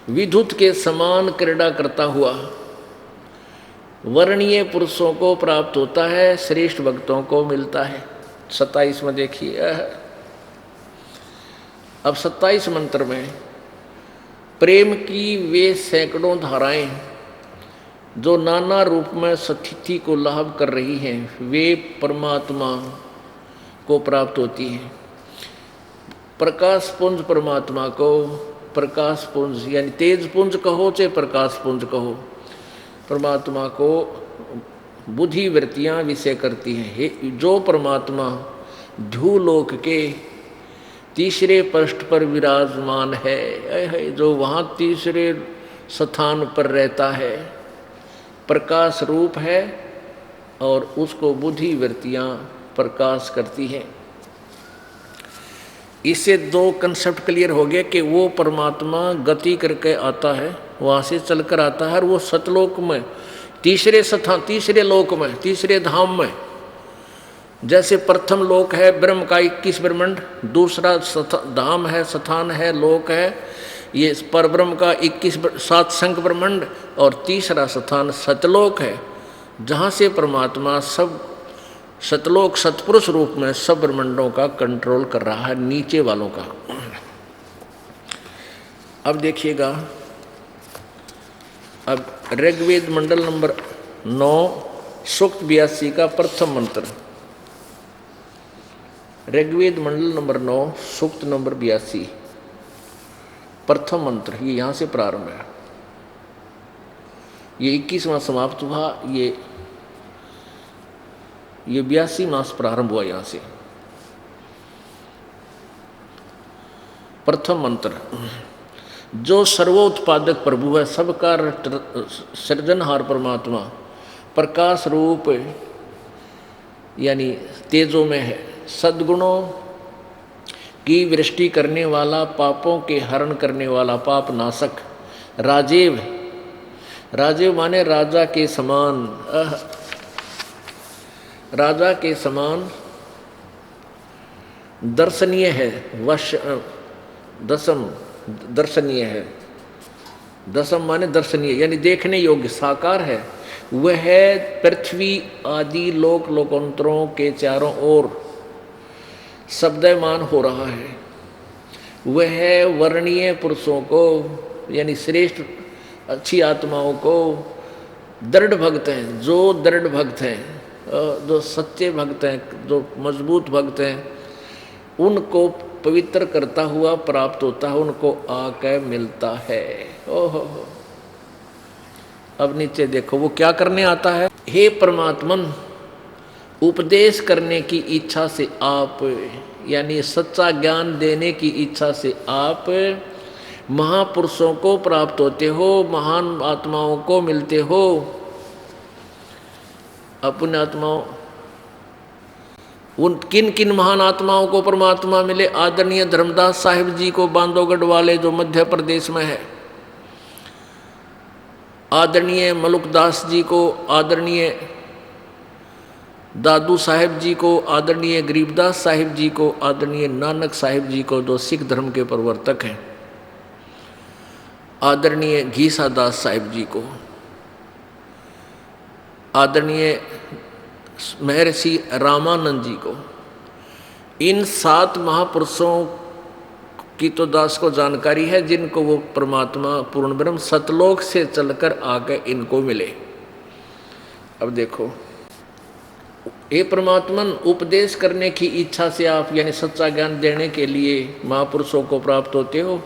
विद्युत के समान क्रीड़ा करता हुआ वर्णीय पुरुषों को प्राप्त होता है, श्रेष्ठ भक्तों को मिलता है। 27 में देखिए, अब 27 मंत्र में प्रेम की वे सैकड़ों धाराएं जो नाना रूप में स्थिति को लाभ कर रही हैं, वे परमात्मा को प्राप्त होती हैं। प्रकाश पुंज परमात्मा को, प्रकाश पुंज यानी तेज पुंज कहो चाहे प्रकाश पुंज कहो, परमात्मा को बुद्धि वृत्तियाँ विषय करती हैं। जो परमात्मा ध्रुवलोक के तीसरे पृष्ठ पर विराजमान है, जो वहाँ तीसरे स्थान पर रहता है, प्रकाश रूप है और उसको बुद्धि वृत्तियाँ प्रकाश करती हैं। इससे दो कंसेप्ट क्लियर हो गए कि वो परमात्मा गति करके आता है, वहाँ से चलकर आता है, और वो सतलोक में तीसरे स्थान, तीसरे लोक में, तीसरे धाम में, जैसे प्रथम लोक है ब्रह्म का 21 ब्रह्मांड, दूसरा धाम है, स्थान है, लोक है ये परब्रह्म का 7 शंख ब्रह्मांड, और तीसरा स्थान सतलोक है, जहाँ से परमात्मा सब सतलोक सतपुरुष रूप में सब ब्रह्मांडों का कंट्रोल कर रहा है, नीचे वालों का। अब देखिएगा, अब ऋग्वेद मंडल नंबर 9 सूक्त 82 का प्रथम मंत्र, ऋग्वेद मंडल नंबर 9 सूक्त नंबर 82 प्रथम मंत्र, ये यहाँ से प्रारंभ है। ये 21वां समाप्त हुआ, ये 82 मास प्रारंभ हुआ यहाँ से। प्रथम मंत्र, जो सर्वोत्पादक प्रभु है, सबका सृजनहार परमात्मा प्रकाश रूप यानी तेजों में है, सद्गुणों की वृष्टि करने वाला, पापों के हरण करने वाला, पाप नाशक, राजीव, राजीव माने राजा के समान, राजा के समान दर्शनीय है, वश दसम दर्शनीय है, दसम माने दर्शनीय यानी देखने योग्य, साकार है। वह पृथ्वी आदि लोक लोकांतरों के चारों ओर शब्दमान हो रहा है। वह वर्णीय पुरुषों को यानी श्रेष्ठ अच्छी आत्माओं को, दृढ़ भक्त हैं, जो दृढ़ भक्त हैं, जो सच्चे भक्त हैं, जो मजबूत भक्त हैं, उनको पवित्र करता हुआ प्राप्त होता है, उनको आकर मिलता है। ओहो, अब नीचे देखो वो क्या करने आता है। हे परमात्मन, उपदेश करने की इच्छा से आप यानी सच्चा ज्ञान देने की इच्छा से आप महापुरुषों को प्राप्त होते हो, महान आत्माओं को मिलते हो। अपने आत्माओं, उन किन किन महान आत्माओं को परमात्मा मिले? आदरणीय धर्मदास साहिब जी को, बांधवगढ़ वाले जो मध्य प्रदेश में है, आदरणीय मलुकदास जी को, आदरणीय दादू साहिब जी को, आदरणीय गरीबदास साहिब जी को, आदरणीय नानक साहिब जी को जो सिख धर्म के प्रवर्तक हैं, आदरणीय घीसा दास साहिब जी को, आदरणीय महर्षि रामानंद जी को, इन 7 महापुरुषों की तो दास को जानकारी है, जिनको वो परमात्मा पूर्ण ब्रह्म सतलोक से चलकर आके इनको मिले। अब देखो, ये परमात्मन उपदेश करने की इच्छा से आप यानी सच्चा ज्ञान देने के लिए महापुरुषों को प्राप्त होते हो,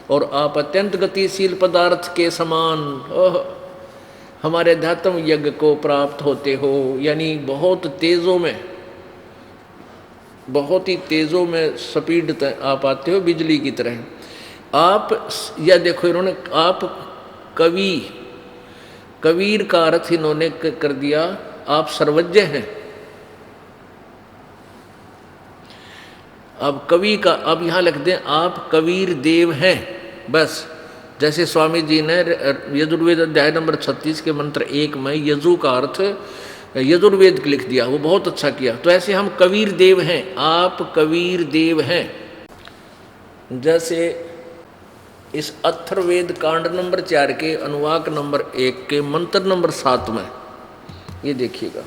और आप अत्यंत गतिशील पदार्थ के समान हमारे अध्यात्म यज्ञ को प्राप्त होते हो, यानी बहुत तेजों में, बहुत ही तेजों में स्पीड आप आते हो बिजली की तरह। आप या देखो, इन्होंने आप कवि, कबीर का अर्थ इन्होंने कर दिया आप सर्वज्ञ हैं। अब कवि का, अब यहाँ लिख दें आप कबीर देव हैं, बस। जैसे स्वामी जी ने यजुर्वेद अध्याय नंबर 36 के मंत्र 1 में यजु का अर्थ यजुर्वेद लिख दिया, वो बहुत अच्छा किया। तो ऐसे हम कबीर देव हैं, आप कबीर देव हैं। जैसे इस अथर्ववेद कांड नंबर 4 के अनुवाक नंबर 1 के मंत्र नंबर 7 में ये देखिएगा,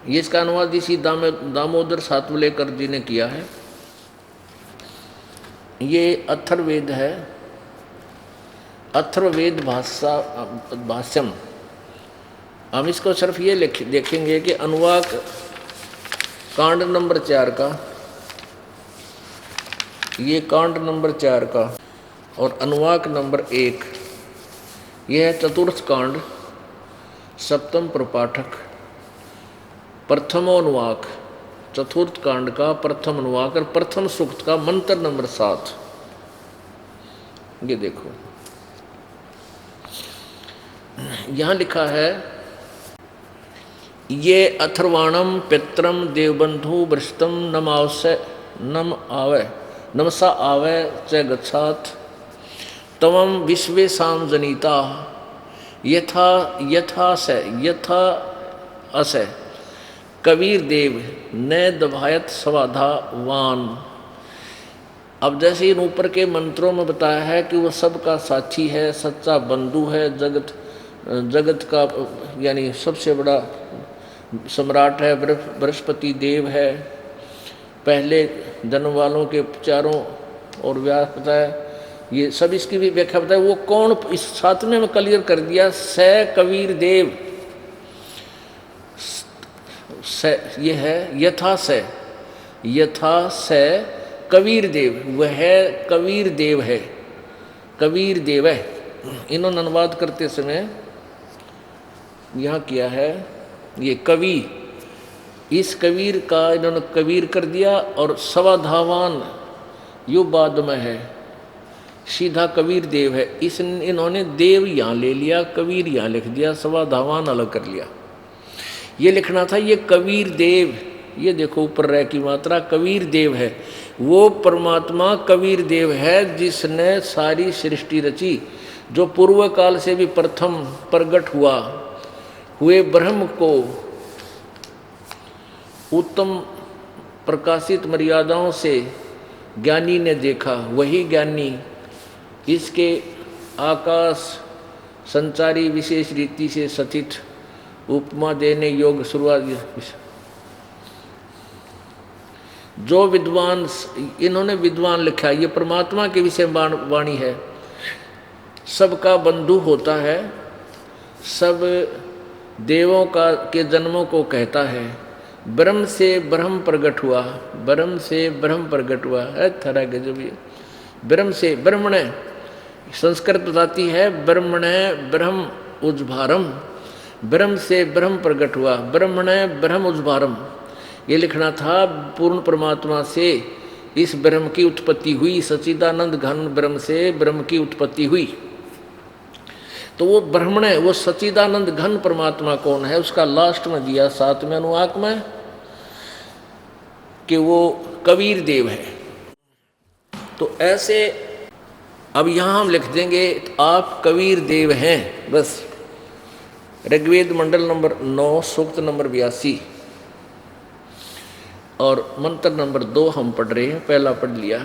ये इसका अनुवाद इसी दामोदर सातवलेकर जी ने किया है। ये अथर्ववेद है, अथर्ववेद भाष्यम। हम इसको सिर्फ ये देखेंगे कि अनुवाक कांड नंबर 4 का, ये कांड नंबर 4 का और अनुवाक नंबर 1, यह है चतुर्थ कांड, सप्तम प्रपाठक, प्रथमोनुवाक, चतुर्थ कांड का प्रथम अनुवाक और प्रथम सूक्त का मंत्र नंबर 7। ये देखो, यहां लिखा है, ये अथर्वाणम पित्रम देवबंधु वृष्टम नमसा आवे च गच्छात तवम विश्वेशाम जनिता यथा अस कबीर देव न दभायत स्वाधावान। अब जैसे इन ऊपर के मंत्रों में बताया है कि वह सबका साथी है, सच्चा बंधु है, जगत का यानी सबसे बड़ा सम्राट है, बृहस्पति देव है, पहले जन्म वालों के चारों और व्यास बताया, ये सब इसकी भी व्याख्या बताया। वो कौन, इस 7वें में क्लियर कर दिया, स कबीर देव, ये है यथा से कबीर देव, वह कबीर देव है, कबीर देव है। इन्होंने अनुवाद करते समय यहाँ किया है, ये कवि, इस कबीर का इन्होंने कबीर कर दिया, और सवाधावान यो बाद में है, सीधा कबीर देव है। इन्होंने देव यहाँ ले लिया, कबीर यहाँ लिख दिया, सवाधावान अलग कर लिया। ये लिखना था ये कबीर देव, ये देखो ऊपर रह की मात्रा, कबीर देव है। वो परमात्मा कबीर देव है जिसने सारी सृष्टि रची, जो पूर्व काल से भी प्रथम प्रकट हुए ब्रह्म को उत्तम प्रकाशित मर्यादाओं से ज्ञानी ने देखा। वही ज्ञानी इसके आकाश संचारी विशेष रीति से सचित उपमा देने योग्य शुरुआत, जो विद्वान, इन्होंने विद्वान लिखा, ये परमात्मा के विषय वाणी है, सबका बंधु होता है, सब देवों के जन्मों को कहता है, ब्रह्म से ब्रह्म प्रकट हुआ, ब्रह्म से ब्रह्म प्रकट हुआ है, थरा गजब। ये ब्रह्म से ब्रह्मण, संस्कृत बताती है ब्रह्मण ब्रह्म उज्भारम, ब्रह्म से ब्रह्म प्रकट हुआ, ब्रह्मण ब्रह्म उज्भारम। ये लिखना था, पूर्ण परमात्मा से इस ब्रह्म की उत्पत्ति हुई, सच्चिदानंद घन ब्रह्म से ब्रह्म की उत्पत्ति हुई। तो वो ब्रह्मण, वो सच्चिदानंद घन परमात्मा कौन है, उसका लास्ट में दिया 7वें अनुवाक में कि वो कबीर देव है। तो ऐसे अब यहाँ हम लिख देंगे आप कबीर देव हैं, बस। ऋग्वेद मंडल नंबर 9 सूक्त नंबर 82 और मंत्र नंबर 2 हम पढ़ रहे हैं, पहला पढ़ लिया।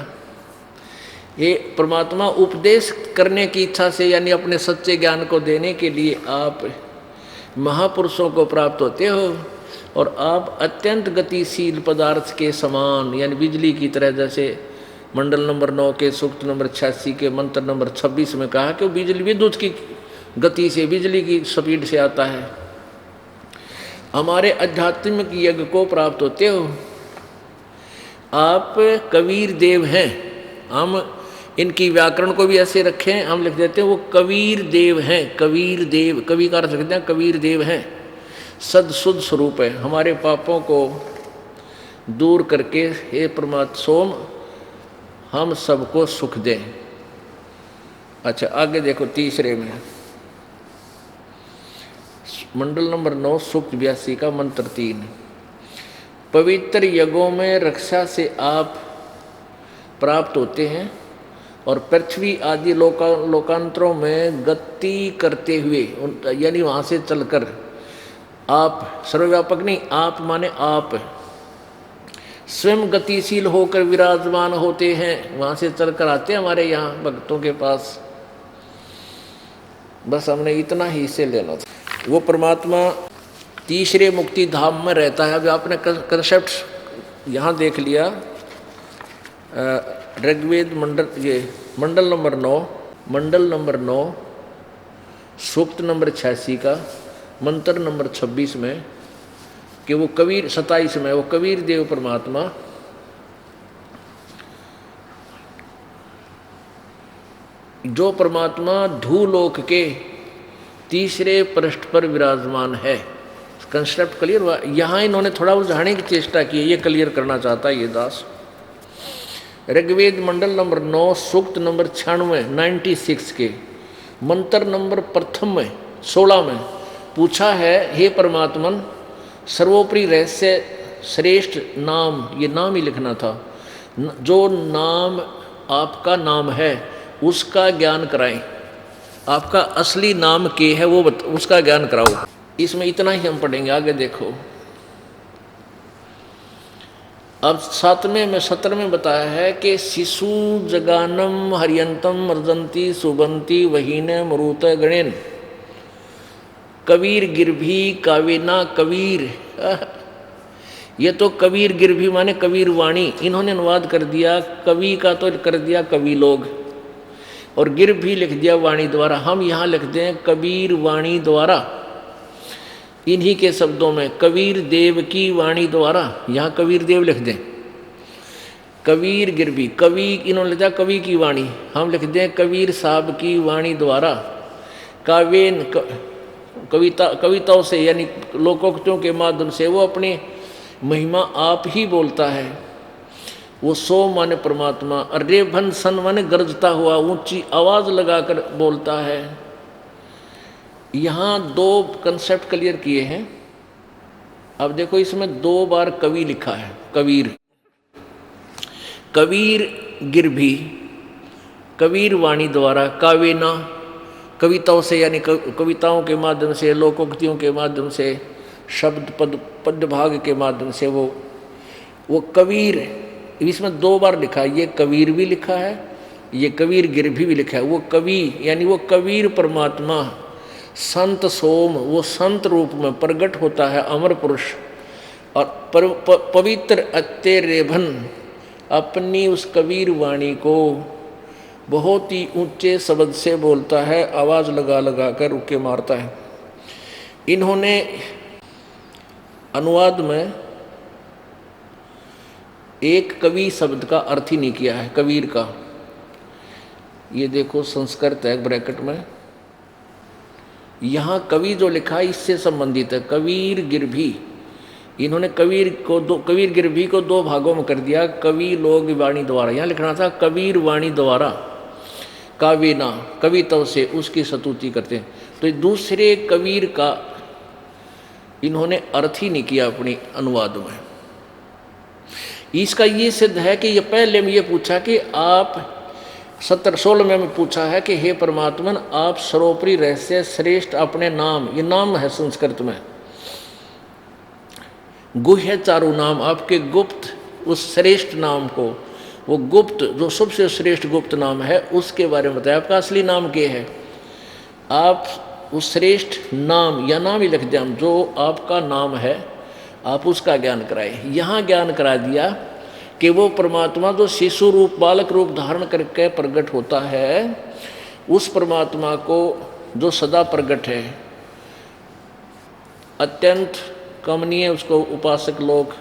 ये परमात्मा उपदेश करने की इच्छा से, यानी अपने सच्चे ज्ञान को देने के लिए आप महापुरुषों को प्राप्त होते हो। और आप अत्यंत गतिशील पदार्थ के समान यानी बिजली की तरह, जैसे मंडल नंबर 9 के सूक्त नंबर 86 के मंत्र नंबर 26 में कहा कि वो बिजली विद्युत की गति से, बिजली की स्पीड से आता है। हमारे आध्यात्मिक यज्ञ को प्राप्त होते हो। आप कबीर देव हैं। हम इनकी व्याकरण को भी ऐसे रखें, हम लिख देते हैं वो कबीर देव हैं। कबीर देव, कवि का अर्थ रखते हैं कबीर देव हैं। सद शुद्ध स्वरूप है। हमारे पापों को दूर करके हे परमात्मा सोम हम सबको सुख दें। अच्छा आगे देखो तीसरे में मंडल नंबर 9 सूक्त 82 का मंत्र 3। पवित्र यज्ञों में रक्षा से आप प्राप्त होते हैं और पृथ्वी आदि लोकांतरों में गति करते हुए, यानी वहाँ से चलकर आप, सर्वव्यापक नहीं, आप माने आप स्वयं गतिशील होकर विराजमान होते हैं। वहाँ से चलकर आते हैं हमारे यहाँ भक्तों के पास। बस हमने इतना ही से लेना था। वो परमात्मा तीसरे मुक्ति धाम में रहता है। अभी आपने कंसेप्ट यहाँ देख लिया। ऋग्वेद मंडल नंबर 9 सूक्त नंबर 86 का मंत्र नंबर 26 में कि वो कबीर, 27 में वो कबीर देव परमात्मा जो परमात्मा धूलोक के तीसरे पृष्ठ पर विराजमान है। कंसेप्ट क्लियर हुआ। यहाँ इन्होंने थोड़ा उलझाने की चेष्टा की है, ये क्लियर करना चाहता है ये दास। ऋग्वेद मंडल नंबर 9 सूक्त नंबर 96 के मंत्र नंबर प्रथम में 16 में पूछा है, हे परमात्मन सर्वोपरि रहस्य श्रेष्ठ नाम, ये नाम ही लिखना था, जो नाम आपका नाम है उसका ज्ञान कराएं। आपका असली नाम के है वो उसका ज्ञान कराओ। इसमें इतना ही हम पढ़ेंगे। आगे देखो अब 7वें में 17 में बताया है कि शिशु जगानम हरियंतम मर्जंती सुबंती वहीन मरुत गणेन कबीर गिरभी कावेना कबीर। ये तो कबीर गिरभी माने कबीर वाणी, इन्होंने अनुवाद कर दिया। कवि का तो कर दिया कवि लोग, और गिर भी लिख दिया वाणी द्वारा। हम यहाँ लिख दें कबीर वाणी द्वारा, इन्हीं के शब्दों में कबीर देव की वाणी द्वारा। यहाँ कबीर देव लिख दें। कबीर गिरवी, कवि इन्होंने लिखा कवि की वाणी, हम लिख दें कबीर साहब की वाणी द्वारा। काव्यन कविताओं से यानी लोकोक्तियों के माध्यम से वो अपनी महिमा आप ही बोलता है। वो सो माने परमात्मा, अरे भन सन माने गरजता हुआ, ऊंची आवाज लगाकर बोलता है। यहाँ 2 कंसेप्ट क्लियर किए हैं। अब देखो इसमें 2 बार कवि लिखा है, कबीर, कबीर गिरभी, कबीर वाणी द्वारा, कावेना कविताओं से यानी कविताओं के माध्यम से, लोकोक्तियों के माध्यम से, शब्द पद भाग के माध्यम से वो कबीर। इसमें 2 बार लिखा है, ये कबीर भी लिखा है, ये कबीर गिरभी भी लिखा है। वो कवि यानी वो कबीर परमात्मा संत सोम, वो संत रूप में प्रकट होता है, अमर पुरुष। और पवित्र अत्य रेभन अपनी उस कबीर वाणी को बहुत ही ऊंचे शब्द से बोलता है, आवाज़ लगा लगा कर रुके मारता है। इन्होंने अनुवाद में एक कवि शब्द का अर्थ ही नहीं किया है, कबीर का। ये देखो संस्कृत है ब्रैकेट में, यहाँ कवि जो लिखा है इससे संबंधित है, कबीर गिरभी। इन्होंने कबीर गिरभी को 2 भागों में कर दिया, कवि लोग वाणी द्वारा। यहाँ लिखना था कबीर वाणी द्वारा, कावेना कविताओं से उसकी स्तुति करते हैं। तो दूसरे कबीर का इन्होंने अर्थ ही नहीं किया अपनी अनुवाद में। इसका ये सिद्ध है कि ये पहले में ये पूछा कि आप 16 में पूछा है कि हे परमात्मन आप सर्वोपरि रहस्य श्रेष्ठ अपने नाम, ये नाम है संस्कृत में, गुह्य चारु नाम, आपके गुप्त उस श्रेष्ठ नाम को, वो गुप्त जो सबसे श्रेष्ठ गुप्त नाम है उसके बारे में बताया। आपका असली नाम क्या है? आप उस श्रेष्ठ नाम या नाम ही लिख दें हम, जो आपका नाम है आप उसका ज्ञान कराए। यहाँ ज्ञान करा दिया कि वो परमात्मा जो शिशु रूप बालक रूप धारण करके प्रकट होता है, उस परमात्मा को जो सदा प्रकट है, अत्यंत कमनीय, उसको उपासक लोग,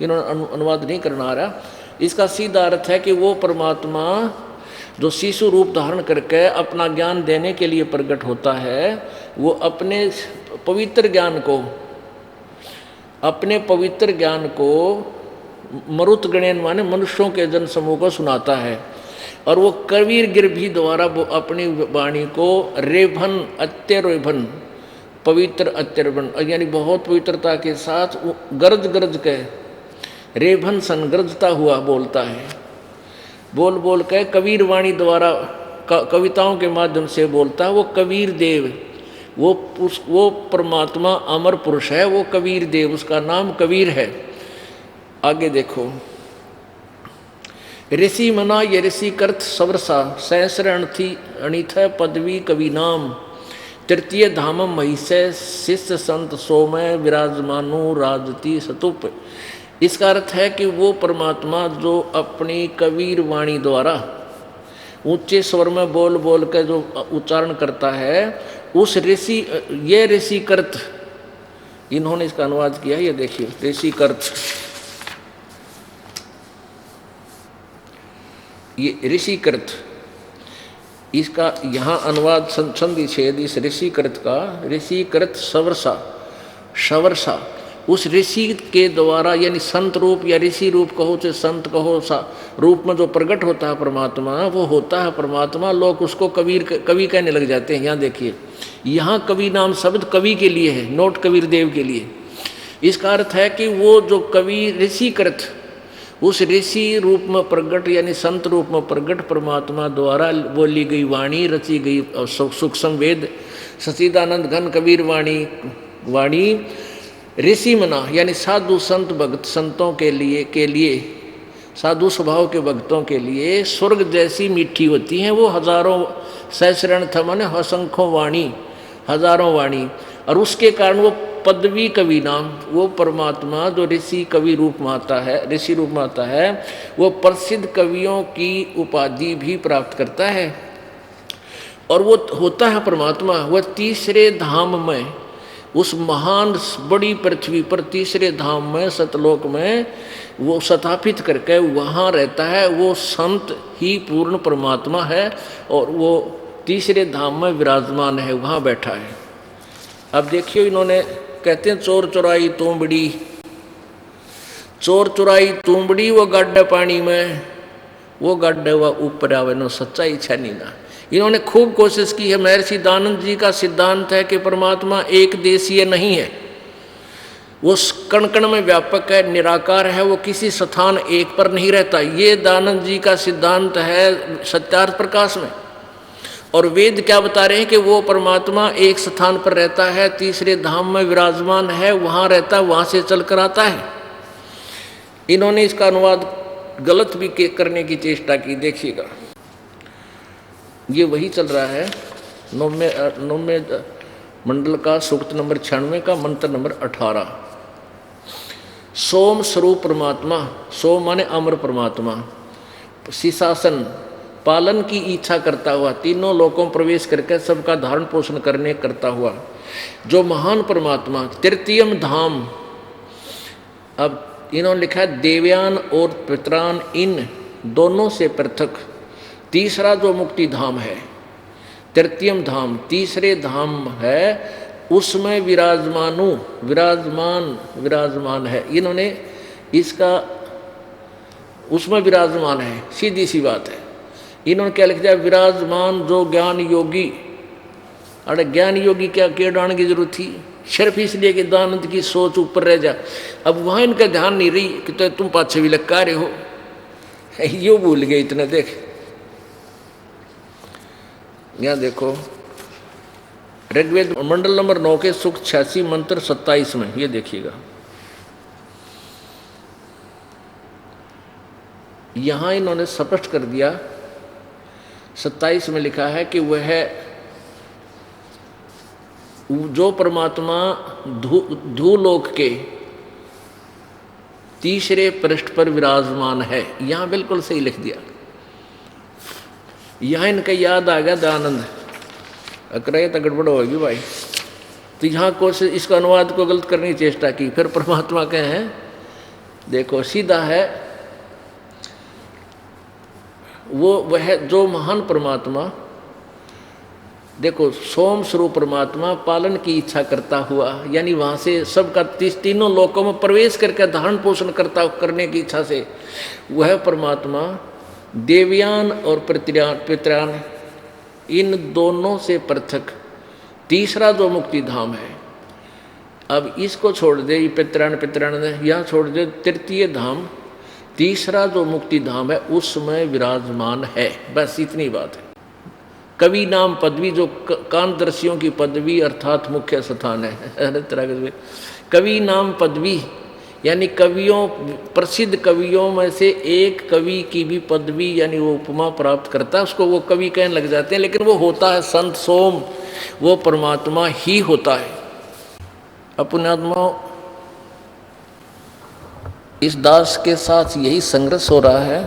इन्होंने अनुवाद नहीं करना आ रहा, इसका सीधा अर्थ है कि वो परमात्मा जो शिशु रूप धारण करके अपना ज्ञान देने के लिए प्रकट होता है, वो अपने पवित्र ज्ञान को मरुत गणेन माने मनुष्यों के जन समूह को सुनाता है। और वो कबीर गिरभी द्वारा वो अपनी वाणी को रेभन अत्यरेभन पवित्र अत्यरेभन यानी बहुत पवित्रता के साथ गरज गरज के रेभन संगरजता हुआ बोलता है, बोल बोल के कबीर वाणी द्वारा कविताओं के माध्यम से बोलता है। वो कबीर देव, वो परमात्मा अमर पुरुष है, वो कबीर देव, उसका नाम कबीर है। आगे देखो, ऋषि मना ये ऋषि कर्थ सवरसा सहस्र अणिथ पदवी कवि नाम तृतीय धामम महिषे शिष्य संत सोमय विराजमानु राजती सतुप। इसका अर्थ है कि वो परमात्मा जो अपनी कबीर वाणी द्वारा ऊंचे स्वर में बोल बोल कर जो उच्चारण करता है, उस ऋषि, ये ऋषि कर्थ, इन्होंने इसका अनुवाद किया, ये देखिए ऋषि कर्थ, ये ऋषिकृत, इसका यहाँ अनुवाद संधि छेद इस ऋषिकृत का, ऋषिकृत सवर्षा उस ऋषि के द्वारा यानी संत रूप या ऋषि रूप कहो चाहे संत कहो रूप में जो प्रकट होता है परमात्मा, वो होता है परमात्मा। लोग उसको कवि कहने लग जाते हैं। यहाँ देखिए, यहाँ कवि नाम शब्द कवि के लिए है, नोट कबीर देव के लिए। इसका अर्थ है कि वो जो कवि ऋषिकृत, उस ऋषि रूप में प्रकट यानी संत रूप में प्रकट परमात्मा द्वारा बोली गई वाणी, रची गई सूक्ष्म वेद सच्चिदानंद घन कबीर वाणी ऋषि मना यानी साधु संत भक्त संतों के लिए साधु स्वभाव के भक्तों के लिए स्वर्ग जैसी मीठी होती हैं। वो हजारों सहस्रण था माने असंख्यों वाणी, हजारों वाणी, और उसके कारण वो पदवी कवि नाम, वो परमात्मा जो ऋषि कवि रूप में आता है, ऋषि रूप में आता है, वो प्रसिद्ध कवियों की उपाधि भी प्राप्त करता है। और वो होता है परमात्मा, वह तीसरे धाम में, उस महान बड़ी पृथ्वी पर तीसरे धाम में सतलोक में वो स्थापित करके वहाँ रहता है। वो संत ही पूर्ण परमात्मा है और वो तीसरे धाम में विराजमान है, वहाँ बैठा है। अब देखिए, इन्होंने कहते हैं चोर चुराई तुमबड़ी वो गड्ढा पानी में, वो गड्ढा हुआ ऊपर आवे नो सच्चाई छनी ना। इन्होंने खूब कोशिश की है। महर्षि दानंद जी का सिद्धांत है कि परमात्मा एक देशीय नहीं है, वो कण कण में व्यापक है, निराकार है, वो किसी स्थान एक पर नहीं रहता। ये दानंद जी का सिद्धांत है सत्यार्थ प्रकाश में। और वेद क्या बता रहे हैं कि वो परमात्मा एक स्थान पर रहता है, तीसरे धाम में विराजमान है, वहाँ रहता है, वहाँ से चल कर आता है। इन्होंने इसका अनुवाद गलत भी करने की चेष्टा की। देखिएगा, ये वही चल रहा है 9वें मंडल का सूक्त नंबर 96 का मंत्र नंबर 18। सोम स्वरूप परमात्मा, सोम माने अमर परमात्मा, शिशासन पालन की इच्छा करता हुआ, तीनों लोकों में प्रवेश करके सबका धारण पोषण करता हुआ जो महान परमात्मा, तृतीयम धाम। अब इन्होंने लिखा है देवयान और पितरान, इन दोनों से पृथक तीसरा जो मुक्ति धाम है, तृतीयम धाम, तीसरे धाम है, उसमें विराजमान है। इन्होंने इसका उसमें विराजमान है, सीधी सी बात है। इन्होंने क्या लिख दिया, विराजमान जो ज्ञान योगी। अरे ज्ञान योगी क्या डालने की जरूरत थी, सिर्फ इसलिए कि दानंद की सोच ऊपर रह जा। अब वहाँ इनका ध्यान नहीं रही कि तो तुम पाछे भी लक्का रहे हो, यो भूल गए इतने। देख यहाँ देखो, ऋग्वेद मंडल नंबर 9 के सूक्त 86 मंत्र 27 में, ये देखिएगा। यहाँ इन्होंने स्पष्ट कर दिया, 27 में लिखा है कि वह जो परमात्मा धूलोक के तीसरे पृष्ठ पर विराजमान है। यहाँ बिल्कुल सही लिख दिया। यहाँ इनका याद आ गया दयानंद, अकरे तो गड़बड़ होगी भाई। तो यहाँ कोशिश इसका अनुवाद को गलत करने की चेष्टा की। फिर परमात्मा कहे हैं, देखो सीधा है वो वह जो महान परमात्मा, देखो सोम स्वरूप परमात्मा पालन की इच्छा करता हुआ, यानी वहाँ से सबका तीनों लोकों में प्रवेश करके धारण पोषण करने की इच्छा से वह परमात्मा देवयान और पितृयान इन दोनों से पृथक तीसरा जो मुक्ति धाम है, अब इसको छोड़ दे, ये पितृयान यहाँ छोड़ दे, तृतीय धाम तीसरा जो मुक्ति धाम है उसमें विराजमान है। बस इतनी बात है। कवि नाम पदवी जो कानदर्शियों की पदवी अर्थात मुख्य स्थान है। कवि नाम पदवी यानी कवियों, प्रसिद्ध कवियों में से एक कवि की भी पदवी यानी वो उपमा प्राप्त करता है, उसको वो कवि कहने लग जाते हैं। लेकिन वो होता है संत सोम, वो परमात्मा ही होता है। अपने आत्मा इस दास के साथ यही संघर्ष हो रहा है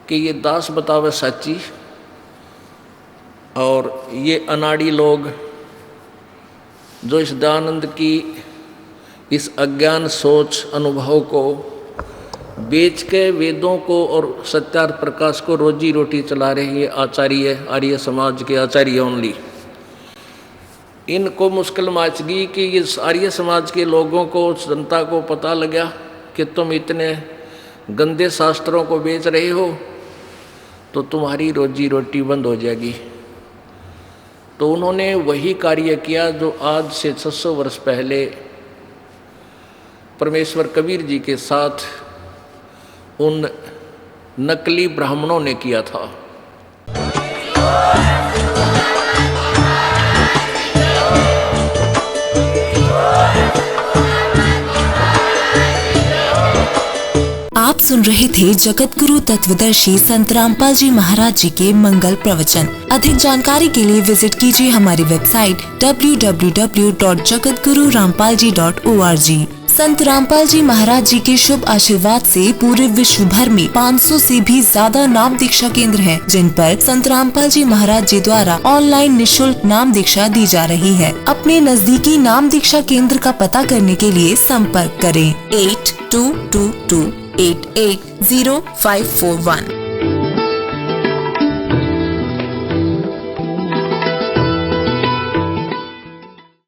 कि ये दास बतावे सच्ची, और ये अनाड़ी लोग जो इस दयानंद की इस अज्ञान सोच अनुभव को बेच के वेदों को और सत्यार्थ प्रकाश को रोजी रोटी चला रहे हैं आचार्य, आर्य समाज के आचार्य ओनली। इनको मुश्किल माच गई कि इस आर्य समाज के लोगों को, जनता को पता लगा कि तुम इतने गंदे शास्त्रों को बेच रहे हो तो तुम्हारी रोजी रोटी बंद हो जाएगी। तो उन्होंने वही कार्य किया जो आज से 600 वर्ष पहले परमेश्वर कबीर जी के साथ उन नकली ब्राह्मणों ने किया था। आप सुन रहे थे जगत गुरु तत्वदर्शी संत रामपाल जी महाराज जी के मंगल प्रवचन। अधिक जानकारी के लिए विजिट कीजिए हमारी वेबसाइट www.jagatgururampalji.org। संत रामपाल जी महाराज जी के शुभ आशीर्वाद से पूरे विश्व भर में 500 से भी ज्यादा नाम दीक्षा केंद्र हैं, जिन पर संत रामपाल जी महाराज जी द्वारा ऑनलाइन निशुल्क नाम दीक्षा दी जा रही है। अपने नजदीकी नाम दीक्षा केंद्र का पता करने के लिए संपर्क करें 8222880541।